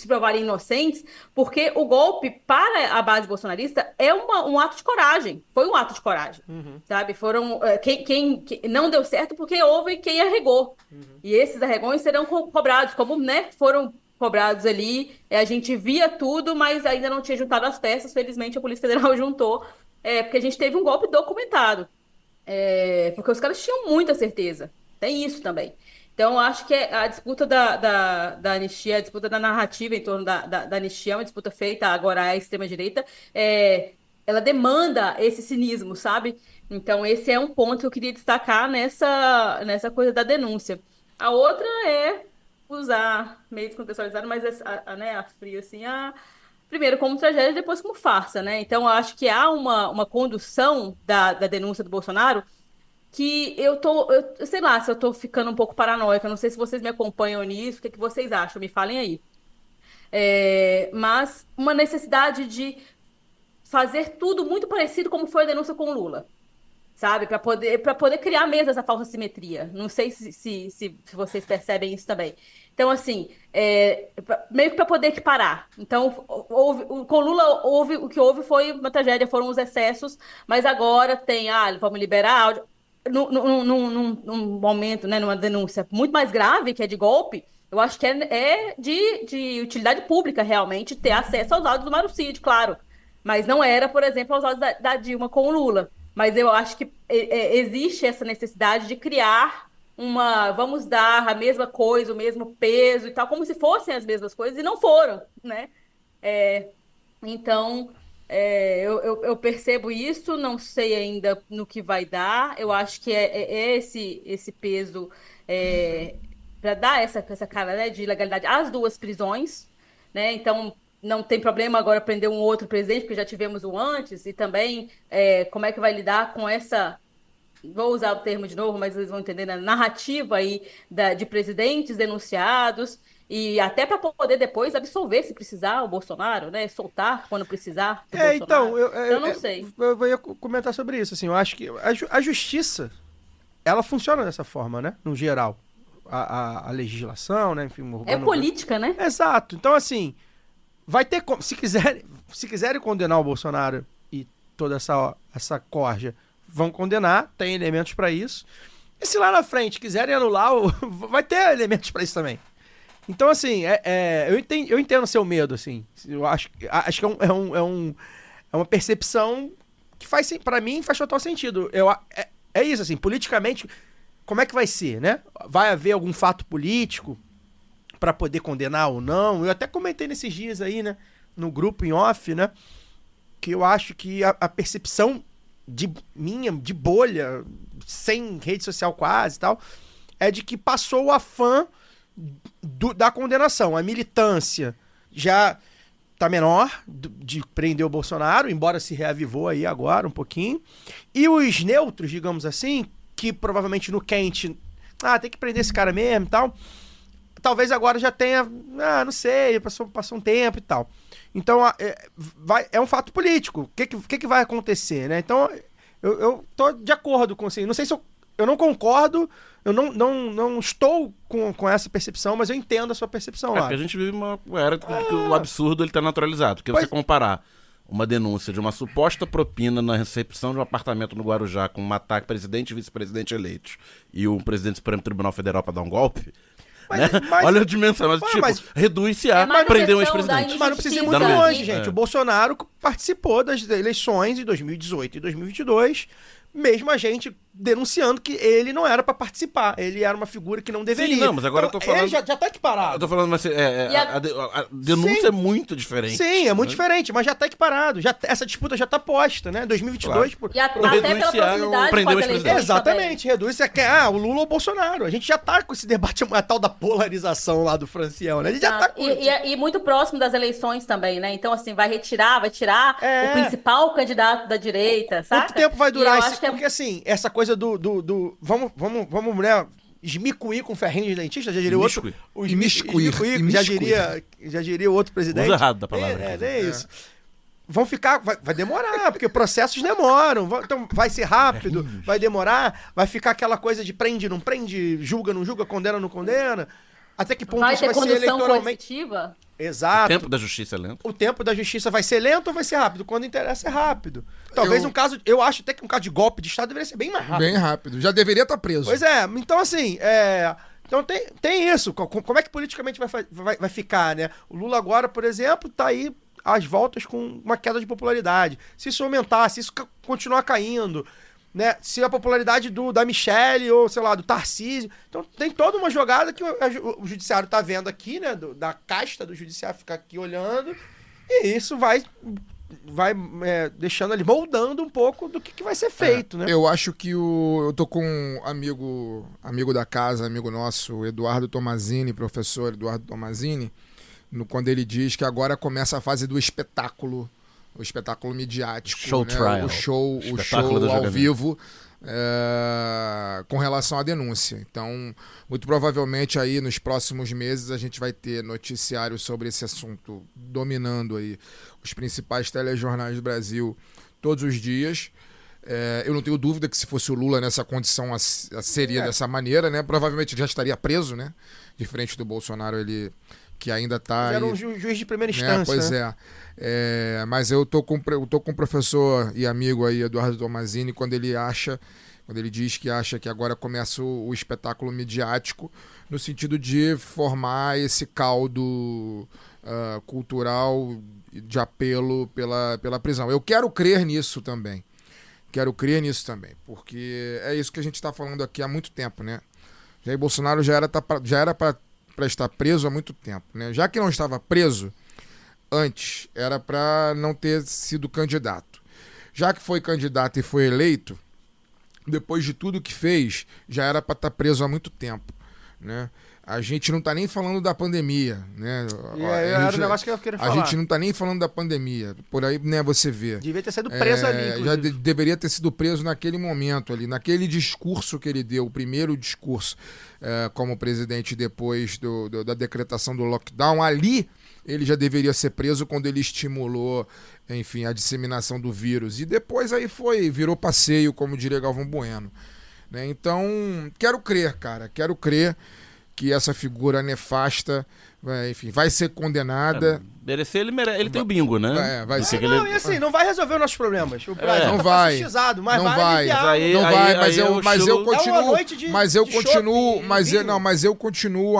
provarem inocentes, porque o golpe para a base bolsonarista é um ato de coragem. Foi um ato de coragem, sabe? Foram quem não deu certo porque houve quem arregou. E esses arregões serão cobrados, como, né, foram cobrados ali. A gente via tudo, mas ainda não tinha juntado as peças. Felizmente a Polícia Federal juntou, porque a gente teve um golpe documentado. Porque os caras tinham muita certeza. Tem isso também. Então, eu acho que a disputa da anistia, a disputa da narrativa em torno da anistia, é uma disputa feita agora à extrema-direita, ela demanda esse cinismo, sabe? Então, esse é um ponto que eu queria destacar nessa coisa da denúncia. A outra é usar meio descontextualizado, mas a frio, assim, primeiro como tragédia, depois como farsa, né? Então, eu acho que há uma condução da denúncia do Bolsonaro que eu sei lá se eu tô ficando um pouco paranoica, não sei se vocês me acompanham nisso, o que vocês acham? Me falem aí. Mas uma necessidade de fazer tudo muito parecido como foi a denúncia com o Lula, sabe? Para poder criar mesmo essa falsa simetria. Não sei se vocês percebem isso também. Então, assim, meio que para poder equiparar. Então, com o Lula, o que houve foi uma tragédia, foram os excessos, mas agora tem, vamos liberar áudio. Num momento, né, numa denúncia muito mais grave, que é de golpe, eu acho que é de utilidade pública, realmente, ter acesso aos áudios do Mário Cid, claro. Mas não era, por exemplo, aos áudios da Dilma com o Lula. Mas eu acho que existe essa necessidade de criar vamos dar a mesma coisa, o mesmo peso e tal, como se fossem as mesmas coisas, e não foram, né? Então... eu percebo isso, não sei ainda no que vai dar. Eu acho que é esse peso para dar essa cara, né, de ilegalidade às duas prisões, né? Então não tem problema agora prender um outro presidente, porque já tivemos um antes, e também como é que vai lidar com essa, vou usar o termo de novo, mas vocês vão entender, na narrativa aí de presidentes denunciados. E até para poder depois absolver, se precisar, o Bolsonaro, né? Soltar quando precisar do Bolsonaro. Então, eu não sei. Eu ia comentar sobre isso, assim, eu acho que a justiça, ela funciona dessa forma, né? No geral. A legislação, né? Enfim, política, né? Exato. Então, assim, vai ter... Se quiserem condenar o Bolsonaro e toda essa corja, vão condenar, tem elementos para isso. E se lá na frente quiserem anular, vai ter elementos para isso também. Então, assim, eu entendo o seu medo, assim. Eu acho que é uma percepção que para mim, faz total sentido. É isso, assim, politicamente, como é que vai ser, né? Vai haver algum fato político para poder condenar ou não. Eu até comentei nesses dias aí, né, no grupo em off, né, que eu acho que a percepção de bolha, sem rede social quase e tal, é de que passou o afã da condenação. A militância já tá menor de prender o Bolsonaro, embora se reavivou aí agora um pouquinho. E os neutros, digamos assim, que provavelmente no quente, tem que prender esse cara mesmo e tal, talvez agora já tenha, não sei, passou um tempo e tal. Então, é um fato político. O que vai acontecer, né? Então, eu tô de acordo com assim. Não sei se eu não concordo, eu não estou com essa percepção, mas eu entendo a sua percepção lá. Porque a gente vive uma era que o absurdo ele tá naturalizado. Porque você comparar uma denúncia de uma suposta propina na recepção de um apartamento no Guarujá com um ataque presidente e vice-presidente eleitos e um presidente do Supremo Tribunal Federal para dar um golpe... Olha a dimensão, mas reduz-se a prender um ex-presidente. Mas não precisa ir muito longe, gente. O Bolsonaro participou das eleições de 2018 e 2022, mesmo a gente denunciando que ele não era pra participar. Ele era uma figura que não deveria. Sim, não, mas agora então, eu tô falando... Ele já tá equiparado. Eu tô falando, mas a denúncia é muito diferente. Sim, é muito diferente, mas já tá equiparado. Essa disputa já tá posta, né? 2022... Claro. E até pela proximidade prender o eleições exatamente, reduz. Você quer, o Lula ou o Bolsonaro. A gente já tá com esse debate, a tal da polarização lá do Franciel, né? A gente já tá com... E muito próximo das eleições também, né? Então, assim, vai tirar o principal candidato da direita, sabe? Quanto tempo vai durar isso? Porque, assim, essa coisa do vamos, né, esmicuir com ferrinho de dentista, já diria o outro. Imiscuir. Já diria o outro presidente. Usa errado da palavra. É isso. Vão ficar, vai demorar, porque processos demoram. Então vai ser rápido, vai demorar, vai ficar aquela coisa de prende, não prende, julga, não julga, condena, não condena. Até que ponto isso vai ser eleitoralmente... coercitiva? Exato. O tempo da justiça é lento. O tempo da justiça vai ser lento ou vai ser rápido? Quando interessa é rápido. Talvez eu acho até que um caso de golpe de Estado deveria ser bem mais rápido. Bem rápido. Já deveria estar preso. Pois é. Então, assim, então tem isso. Como é que politicamente vai ficar, né? O Lula agora, por exemplo, tá aí às voltas com uma queda de popularidade. Se isso aumentar, se isso continuar caindo, né? Se a popularidade da Michelle ou, sei lá, do Tarcísio. Então tem toda uma jogada que o judiciário tá vendo aqui, né? Da casta do judiciário ficar aqui olhando. E isso vai deixando ali, moldando um pouco do que vai ser feito, né? Eu acho que eu tô com um amigo da casa, amigo nosso, Eduardo Tomazini, professor Eduardo Tomazini, quando ele diz que agora começa a fase do espetáculo. O espetáculo midiático, show né? trial. o show ao vivo com relação à denúncia. Então, muito provavelmente aí nos próximos meses a gente vai ter noticiário sobre esse assunto dominando aí os principais telejornais do Brasil todos os dias. Eu não tenho dúvida que se fosse o Lula nessa condição seria dessa maneira, né? Provavelmente já estaria preso, né? Diferente do Bolsonaro, ele que ainda está... Era um juiz de primeira instância. Pois né? Mas eu tô com o professor e amigo aí, Eduardo Tomazini, quando ele diz que acha que agora começa o espetáculo midiático, no sentido de formar esse caldo cultural de apelo pela prisão. Eu quero crer nisso também. Porque é isso que a gente está falando aqui há muito tempo, né? Jair Bolsonaro já era para estar preso há muito tempo, né? Já que não estava preso antes, era para não ter sido candidato. Já que foi candidato e foi eleito, depois de tudo que fez, já era para estar preso há muito tempo, né? A gente não está nem falando da pandemia, né? Era o negócio que eu queria falar. A gente não está nem falando da pandemia. Por aí, né, você vê. Devia ter sido preso ali, inclusive. Já deveria ter sido preso naquele momento ali, naquele discurso que ele deu, o primeiro discurso como presidente depois da decretação do lockdown. Ali, ele já deveria ser preso quando ele estimulou, enfim, a disseminação do vírus. E depois aí virou passeio, como diria Galvão Bueno, né? Então, quero crer que essa figura nefasta, enfim, vai ser condenada. Merecer, ele tem o bingo, né? Vai ser. E assim, não vai resolver os nossos problemas. O Brasil não tá vai. fascistizado, mas não vai aliviar. Mas eu continuo. Mas eu continuo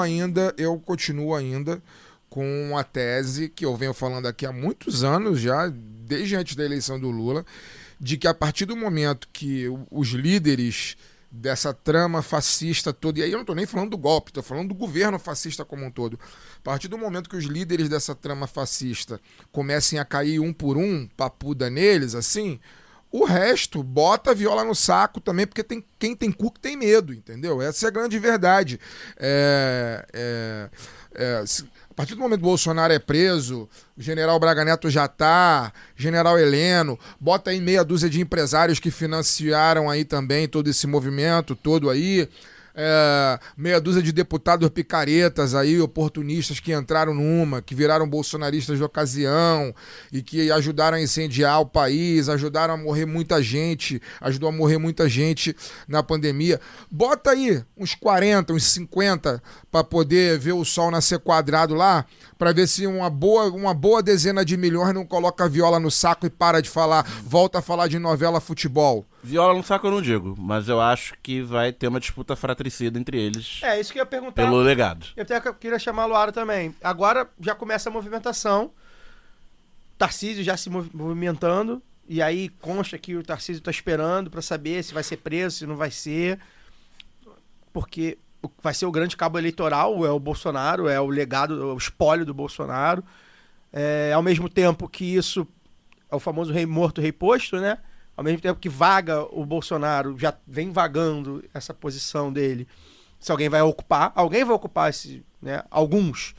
ainda com a tese que eu venho falando aqui há muitos anos já, desde antes da eleição do Lula, de que a partir do momento que os líderes dessa trama fascista toda. E aí eu não estou nem falando do golpe, estou falando do governo fascista como um todo. A partir do momento que os líderes dessa trama fascista comecem a cair um por um, papuda neles, assim, o resto bota a viola no saco também, porque quem tem cu que tem medo, entendeu? Essa é a grande verdade. A partir do momento que o Bolsonaro é preso, o general Braga Neto já tá, general Heleno, bota aí meia dúzia de empresários que financiaram aí também todo esse movimento todo aí, meia dúzia de deputados picaretas aí, oportunistas que entraram numa, que viraram bolsonaristas de ocasião e que ajudaram a incendiar o país, ajudaram a morrer muita gente, ajudou a morrer muita gente na pandemia. Bota aí uns 40, uns 50 para poder ver o sol nascer quadrado lá, para ver se uma boa dezena de milhões não coloca a viola no saco e para de falar, volta a falar de novela futebol. Viola no saco eu não digo, mas eu acho que vai ter uma disputa fratricida entre eles. Isso que eu ia perguntar. Pelo legado. Eu até queria chamar a Luara também. Agora já começa a movimentação. Tarcísio já se movimentando. E aí consta que o Tarcísio tá esperando para saber se vai ser preso, se não vai ser. Porque vai ser o grande cabo eleitoral, é o Bolsonaro, é o legado, o espólio do Bolsonaro. Ao mesmo tempo que isso é o famoso rei morto, rei posto, né? Ao mesmo tempo que vaga o Bolsonaro, já vem vagando essa posição dele. Se alguém vai ocupar esse, né? Alguns.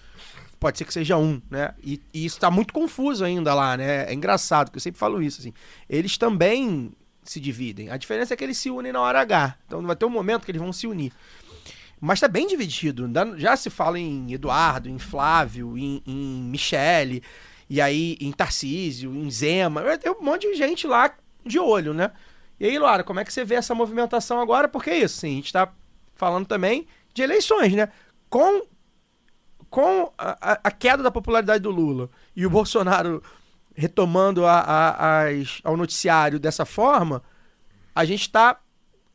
Pode ser que seja um, né? E isso tá muito confuso ainda lá, né? É engraçado, porque eu sempre falo isso, assim. Eles também se dividem. A diferença é que eles se unem na hora H. Então vai ter um momento que eles vão se unir. Mas tá bem dividido. Já se fala em Eduardo, em Flávio, em Michele, e aí em Tarcísio, em Zema. Vai ter um monte de gente lá de olho, né? E aí, Luara, como é que você vê essa movimentação agora? Porque é isso, assim, a gente tá falando também de eleições, né? Com a queda da popularidade do Lula e o Bolsonaro retomando ao noticiário dessa forma, a gente tá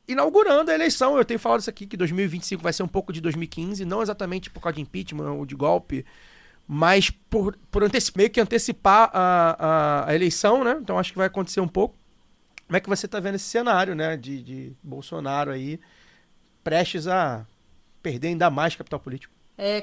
inaugurando a eleição. Eu tenho falado isso aqui, que 2025 vai ser um pouco de 2015, não exatamente por causa de impeachment ou de golpe, mas por meio que antecipar a eleição, né? Então acho que vai acontecer um pouco. Como é que você tá vendo esse cenário, né, de Bolsonaro aí prestes a perder ainda mais capital político?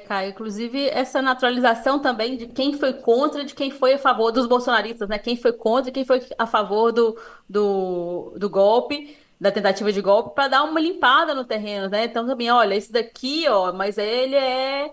Caio, inclusive essa naturalização também de quem foi contra e de quem foi a favor dos bolsonaristas, né? Quem foi contra e quem foi a favor do golpe, da tentativa de golpe, para dar uma limpada no terreno, né? Então também, olha, esse daqui, ó, mas ele é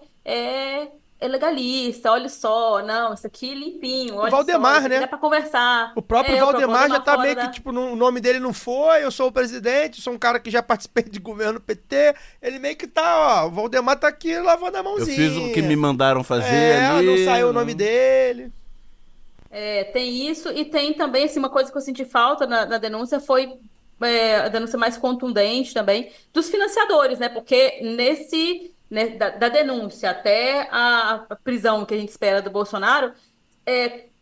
legalista, olha só, não, isso aqui é limpinho, olha o Valdemar, só, né? dá pra conversar. O próprio Valdemar já tá meio da... que, tipo, o nome dele não foi, eu sou o presidente, sou um cara que já participei de governo PT, ele meio que tá, ó, o Valdemar tá aqui lavando a mãozinha. Eu fiz o que me mandaram fazer ali. Não saiu o nome dele. Tem isso, e tem também, assim, uma coisa que eu senti falta na denúncia foi a denúncia mais contundente também dos financiadores, né? Porque da denúncia até a prisão que a gente espera do Bolsonaro,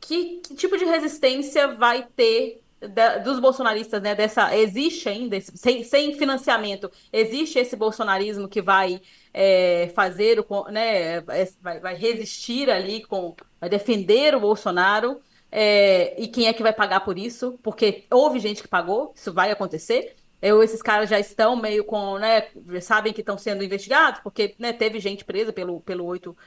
que tipo de resistência vai ter dos bolsonaristas, né? Existe ainda, sem financiamento, existe esse bolsonarismo que vai fazer, né? Vai resistir ali, vai defender o Bolsonaro, e quem é que vai pagar por isso? Porque houve gente que pagou, isso vai acontecer. Esses caras já estão meio com, né, sabem que estão sendo investigados, porque, né, teve gente presa pelo 8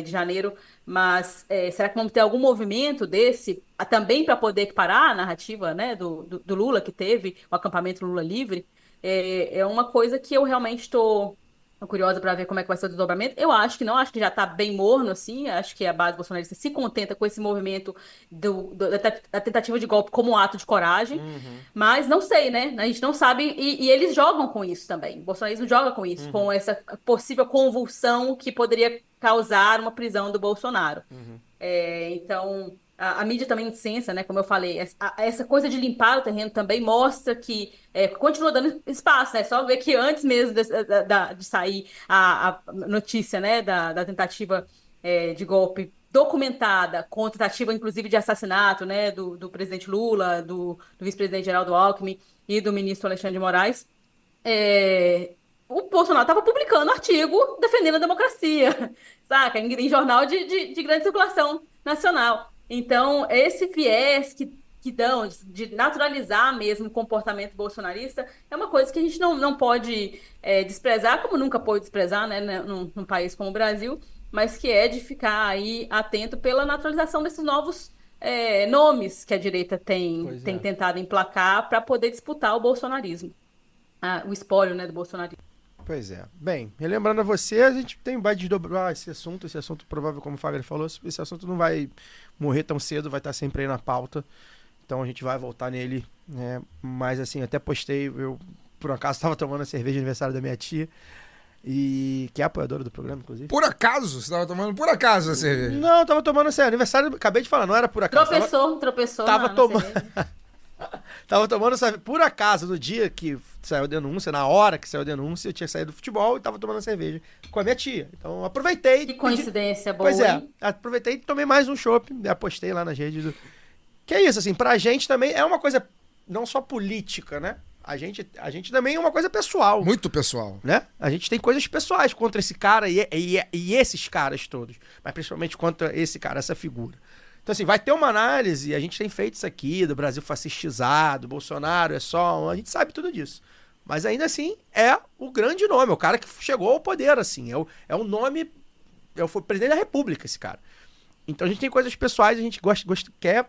de janeiro, mas será que vamos ter algum movimento desse também para poder parar a narrativa, né, do Lula, que teve o acampamento Lula livre? É uma coisa que eu realmente estou curiosa para ver como é que vai ser o desdobramento. Eu acho que não, acho que já está bem morno, assim, acho que a base bolsonarista se contenta com esse movimento da tentativa de golpe como um ato de coragem, mas não sei, né? A gente não sabe, e eles jogam com isso também. O bolsonarismo joga com isso, com essa possível convulsão que poderia causar uma prisão do Bolsonaro. Então, a mídia também incensa, né? Como eu falei, essa coisa de limpar o terreno também mostra que continua dando espaço, né? Só ver que antes mesmo de sair a notícia, né, da tentativa de golpe documentada, com tentativa, inclusive, de assassinato, né, do presidente Lula, do vice-presidente Geraldo Alckmin e do ministro Alexandre de Moraes, o Bolsonaro estava publicando artigo defendendo a democracia, saca? Em jornal de grande circulação nacional. Então, esse viés que que dão, de naturalizar mesmo o comportamento bolsonarista, é uma coisa que a gente não pode desprezar, como nunca pôde desprezar, né, num país como o Brasil, mas que é de ficar aí atento pela naturalização desses novos nomes que a direita tem tentado emplacar para poder disputar o bolsonarismo, o espólio, né, do bolsonarismo. Pois é. Bem, relembrando a você, a gente vai desdobrar esse assunto provável, como o Fagner falou, esse assunto não vai morrer tão cedo, vai estar sempre aí na pauta. Então a gente vai voltar nele, né? Mas assim, até postei, eu por acaso estava tomando a cerveja de aniversário da minha tia, e que é apoiadora do programa, inclusive. Por acaso? Você estava tomando por acaso a cerveja? Não, eu tava tomando aniversário, acabei de falar, não era por acaso. Tropeçou Tava na tomando. cerveja. Tava tomando cerveja. Por acaso, no dia que saiu a denúncia, na hora que saiu a denúncia, eu tinha saído do futebol e tava tomando cerveja com a minha tia. Então aproveitei. Que coincidência boa, Pois é, hein? aproveitei e tomei mais um chopp, apostei lá nas redes do... Que é isso, assim, pra gente também é uma coisa não só política, né? A gente também é uma coisa pessoal. Muito pessoal. Né? A gente tem coisas pessoais contra esse cara e esses caras todos. Mas principalmente contra esse cara, essa figura. Então, assim, vai ter uma análise, a gente tem feito isso aqui, do Brasil fascistizado, Bolsonaro é só... A gente sabe tudo disso. Mas ainda assim, é o grande nome, é o cara que chegou ao poder, assim. É o nome... Foi presidente da República, esse cara. Então a gente tem coisas pessoais, a gente quer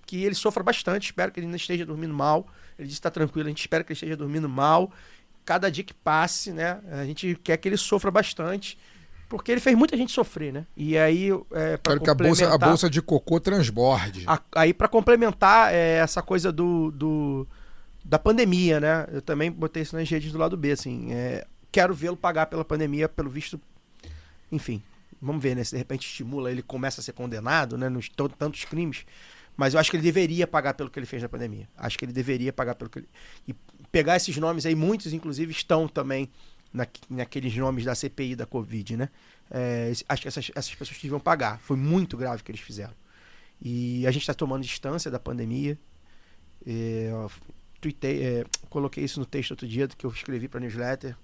que ele sofra bastante, espero que ele não esteja dormindo mal. Ele disse que tá tranquilo, a gente espera que ele esteja dormindo mal. Cada dia que passe, né, a gente quer que ele sofra bastante, porque ele fez muita gente sofrer, né? E aí, quero que a bolsa de cocô transborde. Aí, para complementar essa coisa da pandemia, né? Eu também botei isso nas redes do lado B, assim. Quero vê-lo pagar pela pandemia, pelo visto. Enfim, vamos ver, né? Se de repente estimula, ele começa a ser condenado, né? Nos tantos crimes. Mas eu acho que ele deveria pagar pelo que ele fez na pandemia. Acho que ele deveria pagar pelo que ele... E pegar esses nomes aí, muitos, inclusive, estão também naqueles nomes da CPI da Covid, né? Acho que essas pessoas deviam pagar. Foi muito grave o que eles fizeram. E a gente está tomando distância da pandemia. Coloquei isso no texto outro dia que eu escrevi para newsletter.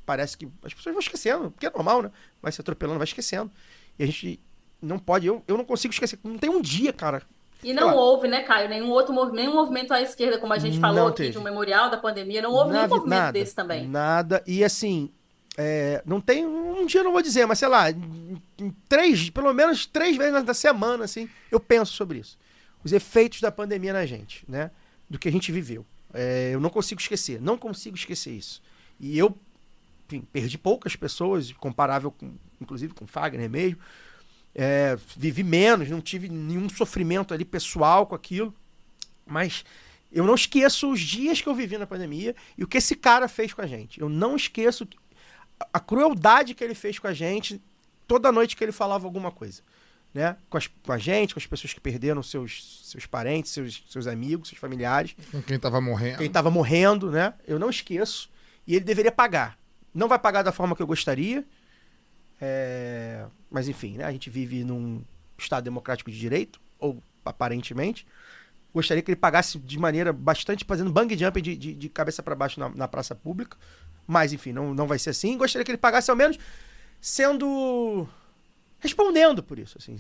Parece que as pessoas vão esquecendo, porque é normal, né? Vai se atropelando, vai esquecendo. E a gente não pode... Eu não consigo esquecer. Não tem um dia, cara... E não houve, né, Caio, nenhum movimento à esquerda, como a gente falou aqui, de um memorial da pandemia, não houve nenhum movimento desse também. Nada, e assim, não tem, um dia eu não vou dizer, mas sei lá, pelo menos 3 vezes na semana, assim, eu penso sobre isso. Os efeitos da pandemia na gente, né, do que a gente viveu. Eu não consigo esquecer isso. E eu, enfim, perdi poucas pessoas, comparável, inclusive com o Fagner mesmo, vivi menos, não tive nenhum sofrimento ali pessoal com aquilo, mas eu não esqueço os dias que eu vivi na pandemia e o que esse cara fez com a gente. Eu não esqueço a crueldade que ele fez com a gente toda noite que ele falava alguma coisa, né? Com a gente, com as pessoas que perderam seus parentes, seus amigos, seus familiares. Com quem estava morrendo. Quem estava morrendo, né? Eu não esqueço. E ele deveria pagar. Não vai pagar da forma que eu gostaria, mas enfim, né? A gente vive num Estado democrático de direito, ou aparentemente. Gostaria que ele pagasse de maneira bastante, fazendo bang jump de cabeça para baixo na praça pública. Mas enfim, não vai ser assim. Gostaria que ele pagasse ao menos respondendo por isso, assim,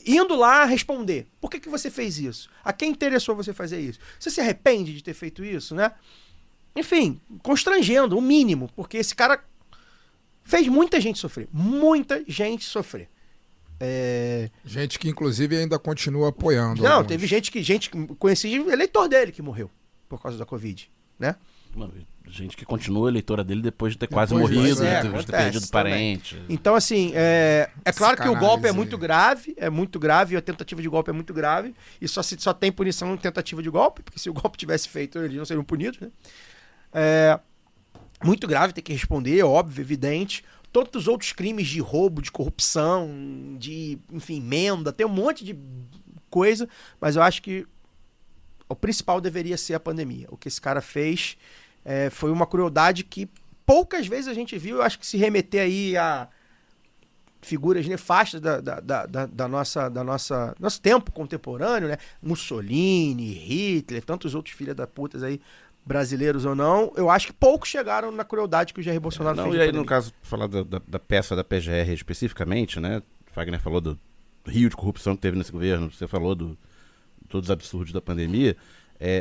indo lá responder. Por que você fez isso? A quem interessou você fazer isso? Você se arrepende de ter feito isso, né? Enfim, constrangendo, o mínimo, porque esse cara fez muita gente sofrer. Muita gente sofrer. Gente que, inclusive, ainda continua apoiando. Não, teve gente que conheci eleitor dele que morreu por causa da Covid, né? Gente que continua eleitora dele depois de ter quase morrido, de ter perdido parente. Também. Então, assim, claro que o golpe é muito grave, e a tentativa de golpe é muito grave, e só tem punição em tentativa de golpe, porque se o golpe tivesse feito, eles não seriam punidos, né? Muito grave, tem que responder, óbvio, evidente. Todos os outros crimes de roubo, de corrupção, de, enfim, emenda, tem um monte de coisa, mas eu acho que o principal deveria ser a pandemia. O que esse cara fez foi uma crueldade que poucas vezes a gente viu. Eu acho que se remeter aí a figuras nefastas da nosso tempo contemporâneo, né? Mussolini, Hitler, tantos outros filhos da putas aí, brasileiros ou não, eu acho que poucos chegaram na crueldade que o Jair Bolsonaro fez. E aí, no caso, falar da peça da PGR especificamente, né? Fagner falou do rio de corrupção que teve nesse governo, você falou todos os absurdos da pandemia,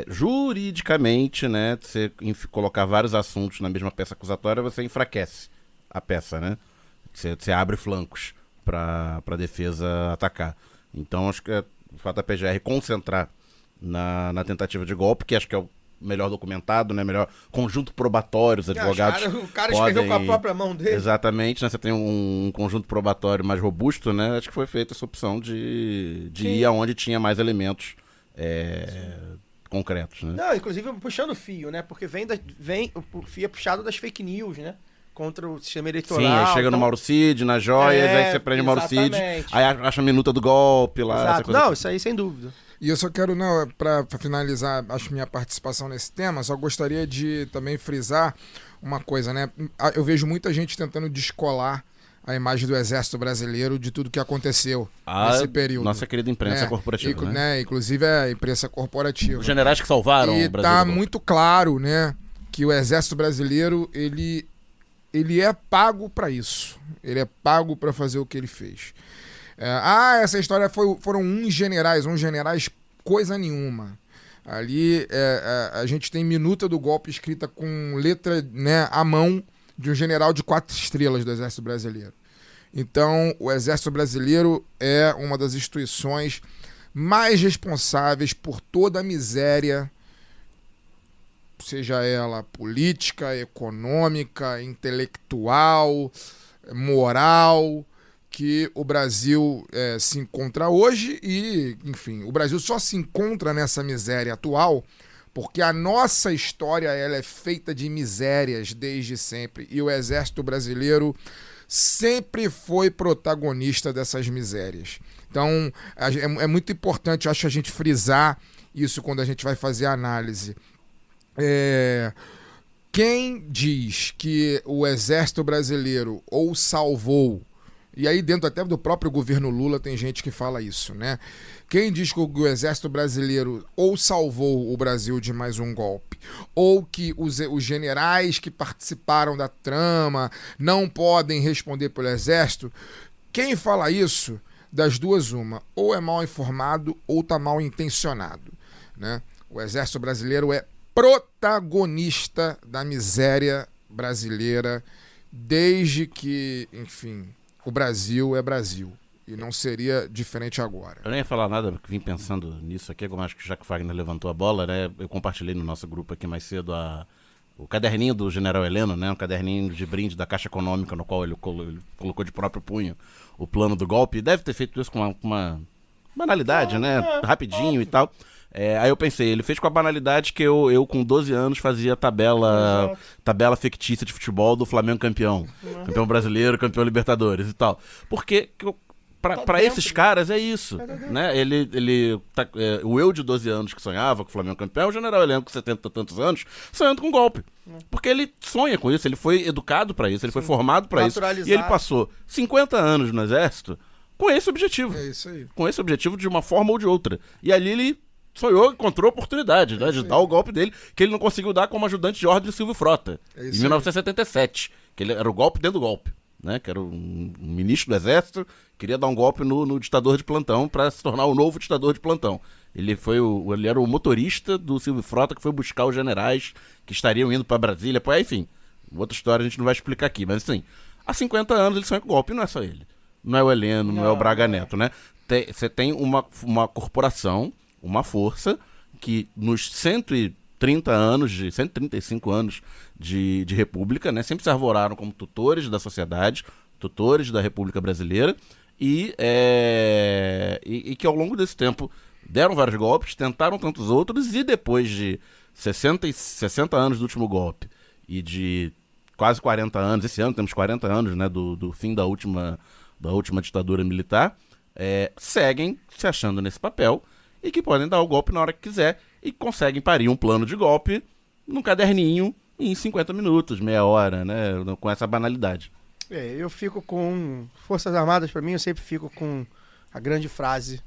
juridicamente, né, você colocar vários assuntos na mesma peça acusatória, você enfraquece a peça, né? Você abre flancos para a defesa atacar. Então, acho que o fato da PGR concentrar na tentativa de golpe, que acho que é o melhor documentado, né? Melhor conjunto probatório, os advogados O cara escreveu com a própria mão dele. Exatamente, né? Você tem um conjunto probatório mais robusto, né? Acho que foi feita essa opção de ir aonde tinha mais elementos concretos, né? Não, inclusive puxando o fio, né? Porque o fio é puxado das fake news, né? Contra o sistema eleitoral. Sim, aí chega no Mauro Cid, nas joias, aí você prende o Mauro Cid, aí acha a minuta do golpe lá. Exato. Essa coisa Não, isso aí sem dúvida. E eu só quero, para finalizar, acho minha participação nesse tema, só gostaria de também frisar uma coisa, né? Eu vejo muita gente tentando descolar a imagem do Exército Brasileiro de tudo que aconteceu nesse período. Nossa querida imprensa corporativa, né? Inclusive a imprensa corporativa. Os generais que salvaram e o Brasil. Tá muito claro, né, que o Exército Brasileiro, ele é pago para isso. Ele é pago para fazer o que ele fez. Essa história foram uns generais coisa nenhuma. Ali a gente tem minuta do golpe escrita com letra, né, à mão de um general de 4 estrelas do Exército Brasileiro. Então, o Exército Brasileiro é uma das instituições mais responsáveis por toda a miséria, seja ela política, econômica, intelectual, moral, que o Brasil se encontra hoje e, enfim, o Brasil só se encontra nessa miséria atual porque a nossa história ela é feita de misérias desde sempre e o Exército Brasileiro sempre foi protagonista dessas misérias. Então, é muito importante, acho, a gente frisar isso quando a gente vai fazer a análise. Quem diz que o Exército Brasileiro ou salvou, e aí dentro até do próprio governo Lula tem gente que fala isso, né? Quem diz que o Exército Brasileiro ou salvou o Brasil de mais um golpe, ou que os generais que participaram da trama não podem responder pelo Exército, quem fala isso, das duas uma, ou é mal informado ou está mal intencionado, né? O Exército Brasileiro é protagonista da miséria brasileira desde que, enfim, o Brasil é Brasil. E não seria diferente agora. Eu nem ia falar nada, porque vim pensando nisso aqui, como acho que já que o Fagner levantou a bola, né? Eu compartilhei no nosso grupo aqui mais cedo o caderninho do General Heleno, né? Um caderninho de brinde da Caixa Econômica, no qual ele colocou de próprio punho o plano do golpe. E deve ter feito isso com uma banalidade, né? Rapidinho e tal. Aí eu pensei, ele fez com a banalidade que eu com 12 anos fazia tabela fictícia de futebol do Flamengo campeão. Campeão brasileiro, campeão Libertadores e tal. Porque pra esses caras é isso, né? O eu de 12 anos que sonhava com o Flamengo campeão, o General Heleno com 70 e tantos anos, sonhando com golpe. Porque ele sonha com isso, ele foi educado pra isso, ele foi formado pra isso. E ele passou 50 anos no Exército com esse objetivo. É isso aí. Com esse objetivo de uma forma ou de outra. E ali ele sonhou, encontrou a oportunidade, né, de dar o golpe dele, que ele não conseguiu dar como ajudante de ordem de Silvio Frota, em 1977, que ele era o golpe dentro do golpe, né, que era um ministro do Exército, queria dar um golpe no ditador de plantão para se tornar o novo ditador de plantão. Ele era o motorista do Silvio Frota que foi buscar os generais que estariam indo para Brasília, enfim, outra história a gente não vai explicar aqui, mas assim, há 50 anos ele sonha com golpe, e não é só ele, não é o Heleno, não é o Braga Neto, né, você tem uma corporação, uma força que nos 135 anos de república, né, sempre se arvoraram como tutores da sociedade, tutores da República Brasileira e que ao longo desse tempo deram vários golpes, tentaram tantos outros e depois de 60 anos do último golpe e de quase 40 anos, esse ano temos 40 anos, né, do fim da última ditadura militar, seguem se achando nesse papel e que podem dar o golpe na hora que quiser e conseguem parir um plano de golpe num caderninho em 50 minutos, meia hora, né, com essa banalidade. Eu fico com Forças Armadas, pra mim, eu sempre fico com a grande frase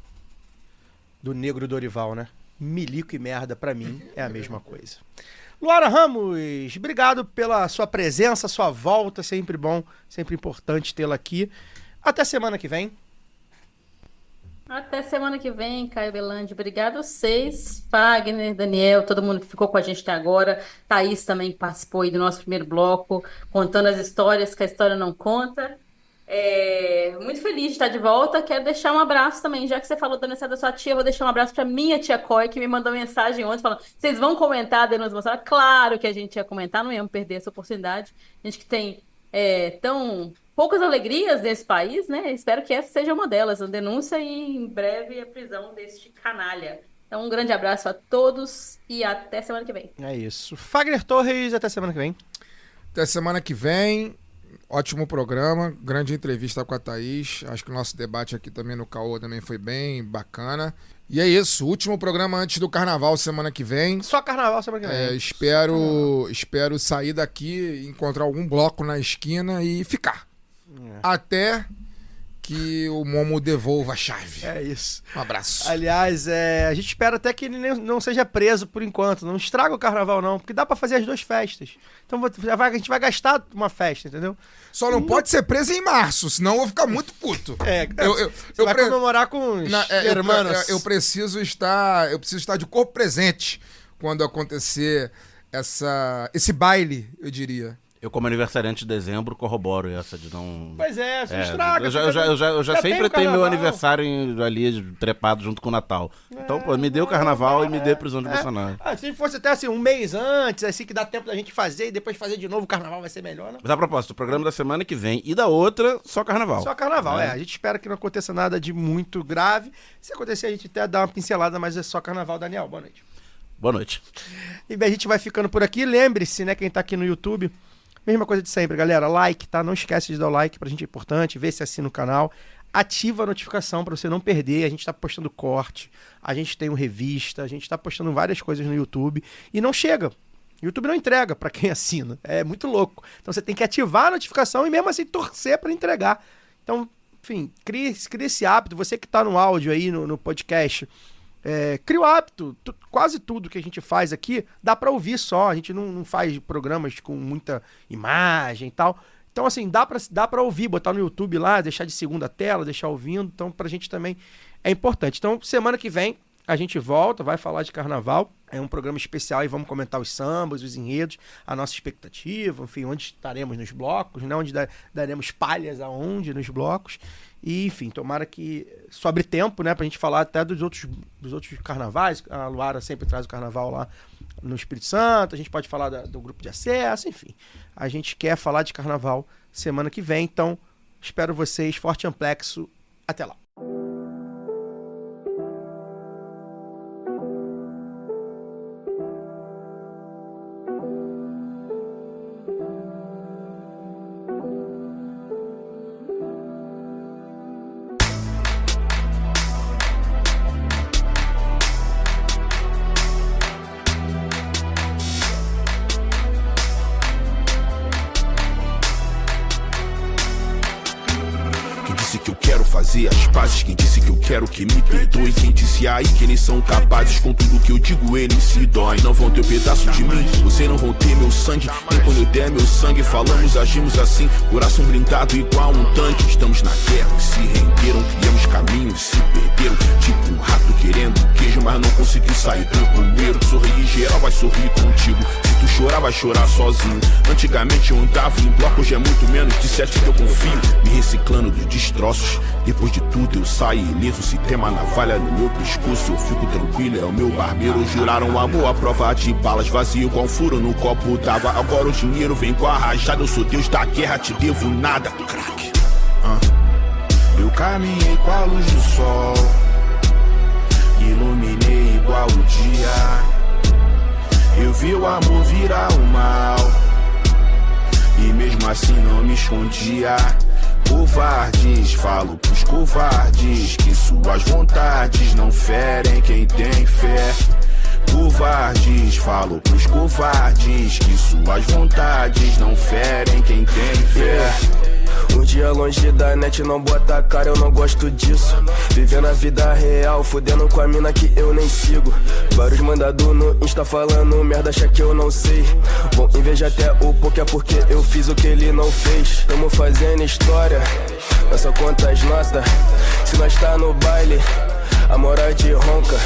do Negro Dorival, né? Milico e merda, pra mim, é a mesma coisa. Luara Ramos, obrigado pela sua presença, sua volta, sempre bom, sempre importante tê-la aqui. Até semana que vem. Até semana que vem, Caio Belandi. Obrigado a vocês, Fagner, Daniel, todo mundo que ficou com a gente até agora. Thaís também que participou aí do nosso primeiro bloco, contando as histórias que a história não conta. Muito feliz de estar de volta. Quero deixar um abraço também, já que você falou do aniversário da sua tia, eu vou deixar um abraço para minha tia Coy, que me mandou mensagem ontem falando: vocês vão comentar a denúncia Bolsonaro? Claro que a gente ia comentar, não íamos perder essa oportunidade. A gente que tem tão poucas alegrias nesse país, né? Espero que essa seja uma delas, a denúncia e em breve a prisão deste canalha. Então, um grande abraço a todos e até semana que vem. É isso. Fagner Torres, até semana que vem. Até semana que vem. Ótimo programa, grande entrevista com a Thaís. Acho que o nosso debate aqui também no Caô também foi bem bacana. E é isso, último programa antes do Carnaval semana que vem. Só Carnaval semana que vem. Espero sair daqui, encontrar algum bloco na esquina e ficar. Até que o Momo devolva a chave. É isso. Um abraço. Aliás, a gente espera até que ele não seja preso por enquanto. Não estraga o Carnaval, não. Porque dá pra fazer as duas festas. Então a gente vai gastar uma festa, entendeu? Só não pode ser preso em março, senão eu vou ficar muito puto. Eu vai comemorar com os hermanos. Eu preciso estar de corpo presente quando acontecer esse baile, eu diria. Eu, como aniversariante de dezembro, corroboro essa de não... Pois você estraga. Eu já sempre tenho meu aniversário ali trepado junto com o Natal. Então, pô, me dê o Carnaval e me dê a prisão de Bolsonaro. Se fosse até assim, um mês antes, assim que dá tempo da gente fazer e depois fazer de novo o Carnaval vai ser melhor, né? Mas a propósito, o programa da semana que vem e da outra, só Carnaval. Só Carnaval, A gente espera que não aconteça nada de muito grave. Se acontecer, a gente até dá uma pincelada, mas é só Carnaval. Daniel, boa noite. Boa noite. E bem, a gente vai ficando por aqui. Lembre-se, né, quem tá aqui no YouTube... Mesma coisa de sempre, galera. Like, tá? Não esquece de dar o like, pra gente é importante. Vê se assina o canal. Ativa a notificação pra você não perder. A gente tá postando corte, a gente tem revista, a gente tá postando várias coisas no YouTube. E não chega. O YouTube não entrega pra quem assina. É muito louco. Então você tem que ativar a notificação e mesmo assim torcer pra entregar. Então, enfim, cria esse hábito. Você que tá no áudio aí, no podcast... cria o hábito, quase tudo que a gente faz aqui dá pra ouvir só, a gente não faz programas com muita imagem e tal, então assim, dá pra ouvir, botar no YouTube lá, deixar de segunda tela, deixar ouvindo, então pra gente também é importante. Então semana que vem a gente volta, vai falar de Carnaval, é um programa especial e vamos comentar os sambas, os enredos, a nossa expectativa, enfim, onde estaremos nos blocos, né? Onde daremos palhas aonde nos blocos. E, enfim, tomara que sobre tempo, né, pra gente falar até dos outros carnavais. A Luara sempre traz o carnaval lá no Espírito Santo, a gente pode falar do grupo de acesso, enfim. A gente quer falar de carnaval semana que vem, então espero vocês, forte amplexo, até lá. As pazes, quem disse que eu quero que me perdoe, quem disse aí que eles são capazes, com tudo que eu digo eles se doem. Não vão ter um pedaço de mim, vocês não vão ter meu sangue, nem quando eu der meu sangue. Falamos, agimos assim, coração blindado igual um tanque. Estamos na guerra, se renderam, criamos caminhos, se perderam, tipo um rato querendo queijo, mas não conseguiu sair do bueiro. Sorrir geral vai sorrir contigo, se tu chorar vai chorar sozinho. Antigamente eu andava em bloco, hoje é muito menos de 7 que eu confio, me reciclando dos destroços. Depois de tudo eu saio ileso, se tem uma navalha no meu pescoço eu fico tranquilo, é o meu barbeiro. Juraram amor à prova de balas, vazio com furo no copo d'água. Agora o dinheiro vem com a rajada, eu sou Deus da guerra, te devo nada, crack. Eu caminhei com a luz do sol, iluminei igual o dia. Eu vi o amor virar o mal, e mesmo assim não me escondia. Covardes, falo pros covardes que suas vontades não ferem quem tem fé. Covardes, falo pros covardes que suas vontades não ferem quem tem fé. Um dia longe da net, não bota a cara, eu não gosto disso. Vivendo a vida real, fudendo com a mina que eu nem sigo. Vários mandados no Insta falando merda, acha que eu não sei. Bom, inveja até o pouco é porque eu fiz o que ele não fez. Tamo fazendo história, não só conta as notas. Se nós tá no baile, a moral de ronca.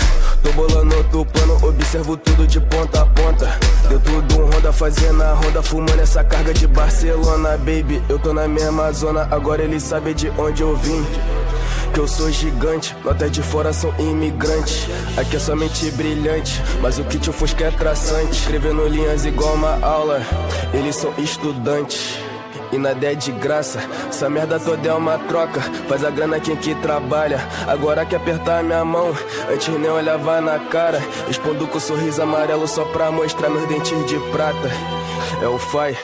Tô bolando outro plano, observo tudo de ponta a ponta. Deu tudo um Honda, fazendo a ronda, fumando essa carga de Barcelona. Baby, eu tô na mesma zona, agora eles sabem de onde eu vim. Que eu sou gigante, notas de fora são imigrantes. Aqui é somente brilhante, mas o que te ofusca é traçante. Escrevendo linhas igual uma aula, eles são estudantes. E nada é de graça, essa merda toda é uma troca. Faz a grana quem que trabalha, agora que apertar minha mão, antes nem olhava na cara. Respondo com sorriso amarelo só pra mostrar meus dentes de prata. É o Fai.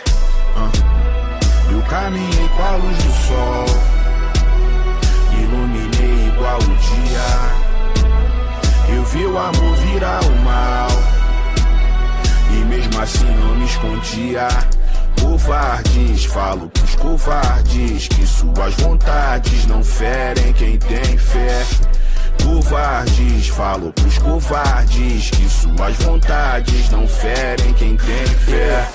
Eu caminhei com a luz do sol, iluminei igual o dia. Eu vi o amor virar o mal, e mesmo assim não me escondia. Covardes, falo pros covardes que suas vontades não ferem quem tem fé. Covardes, falo pros covardes que suas vontades não ferem quem tem fé.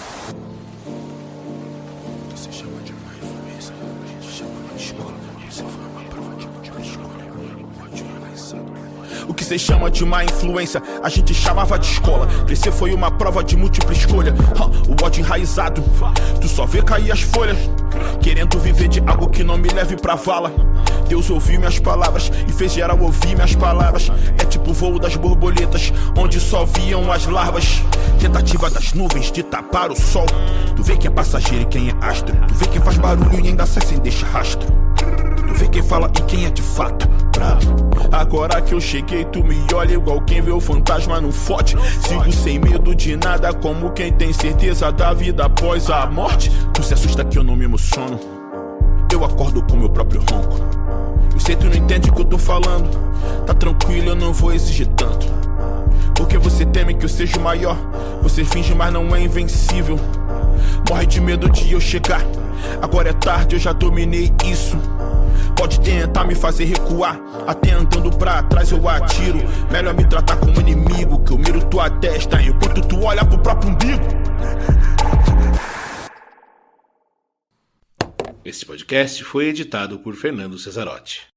Você chama de má influência, a gente chama de escola. Você foi uma prova de múltipla escolha. Pode ir lançado. O que cê chama de má influência, a gente chamava de escola. Crescer foi uma prova de múltipla escolha. O ódio enraizado, tu só vê cair as folhas. Querendo viver de algo que não me leve pra vala. Deus ouviu minhas palavras e fez geral ouvir minhas palavras. É tipo o voo das borboletas, onde só viam as larvas. Tentativa das nuvens de tapar o sol. Tu vê quem é passageiro e quem é astro. Tu vê quem faz barulho e ainda sai sem deixar rastro. Tu vê quem fala e quem é de fato bravo. Agora que eu cheguei, tu me olha igual quem vê o fantasma no forte. Sigo sem medo de nada, como quem tem certeza da vida após a morte. Tu se assusta que eu não me emociono, eu acordo com meu próprio ronco. Eu sei tu não entende o que eu tô falando, tá tranquilo, eu não vou exigir tanto. Porque você teme que eu seja o maior, você finge mas não é invencível. Morre de medo de eu chegar, agora é tarde, eu já dominei isso. Pode tentar me fazer recuar, até andando pra trás eu atiro. Melhor me tratar como inimigo, que eu miro tua testa enquanto tu olha pro próprio umbigo. Esse podcast foi editado por Fernando Cesarotti.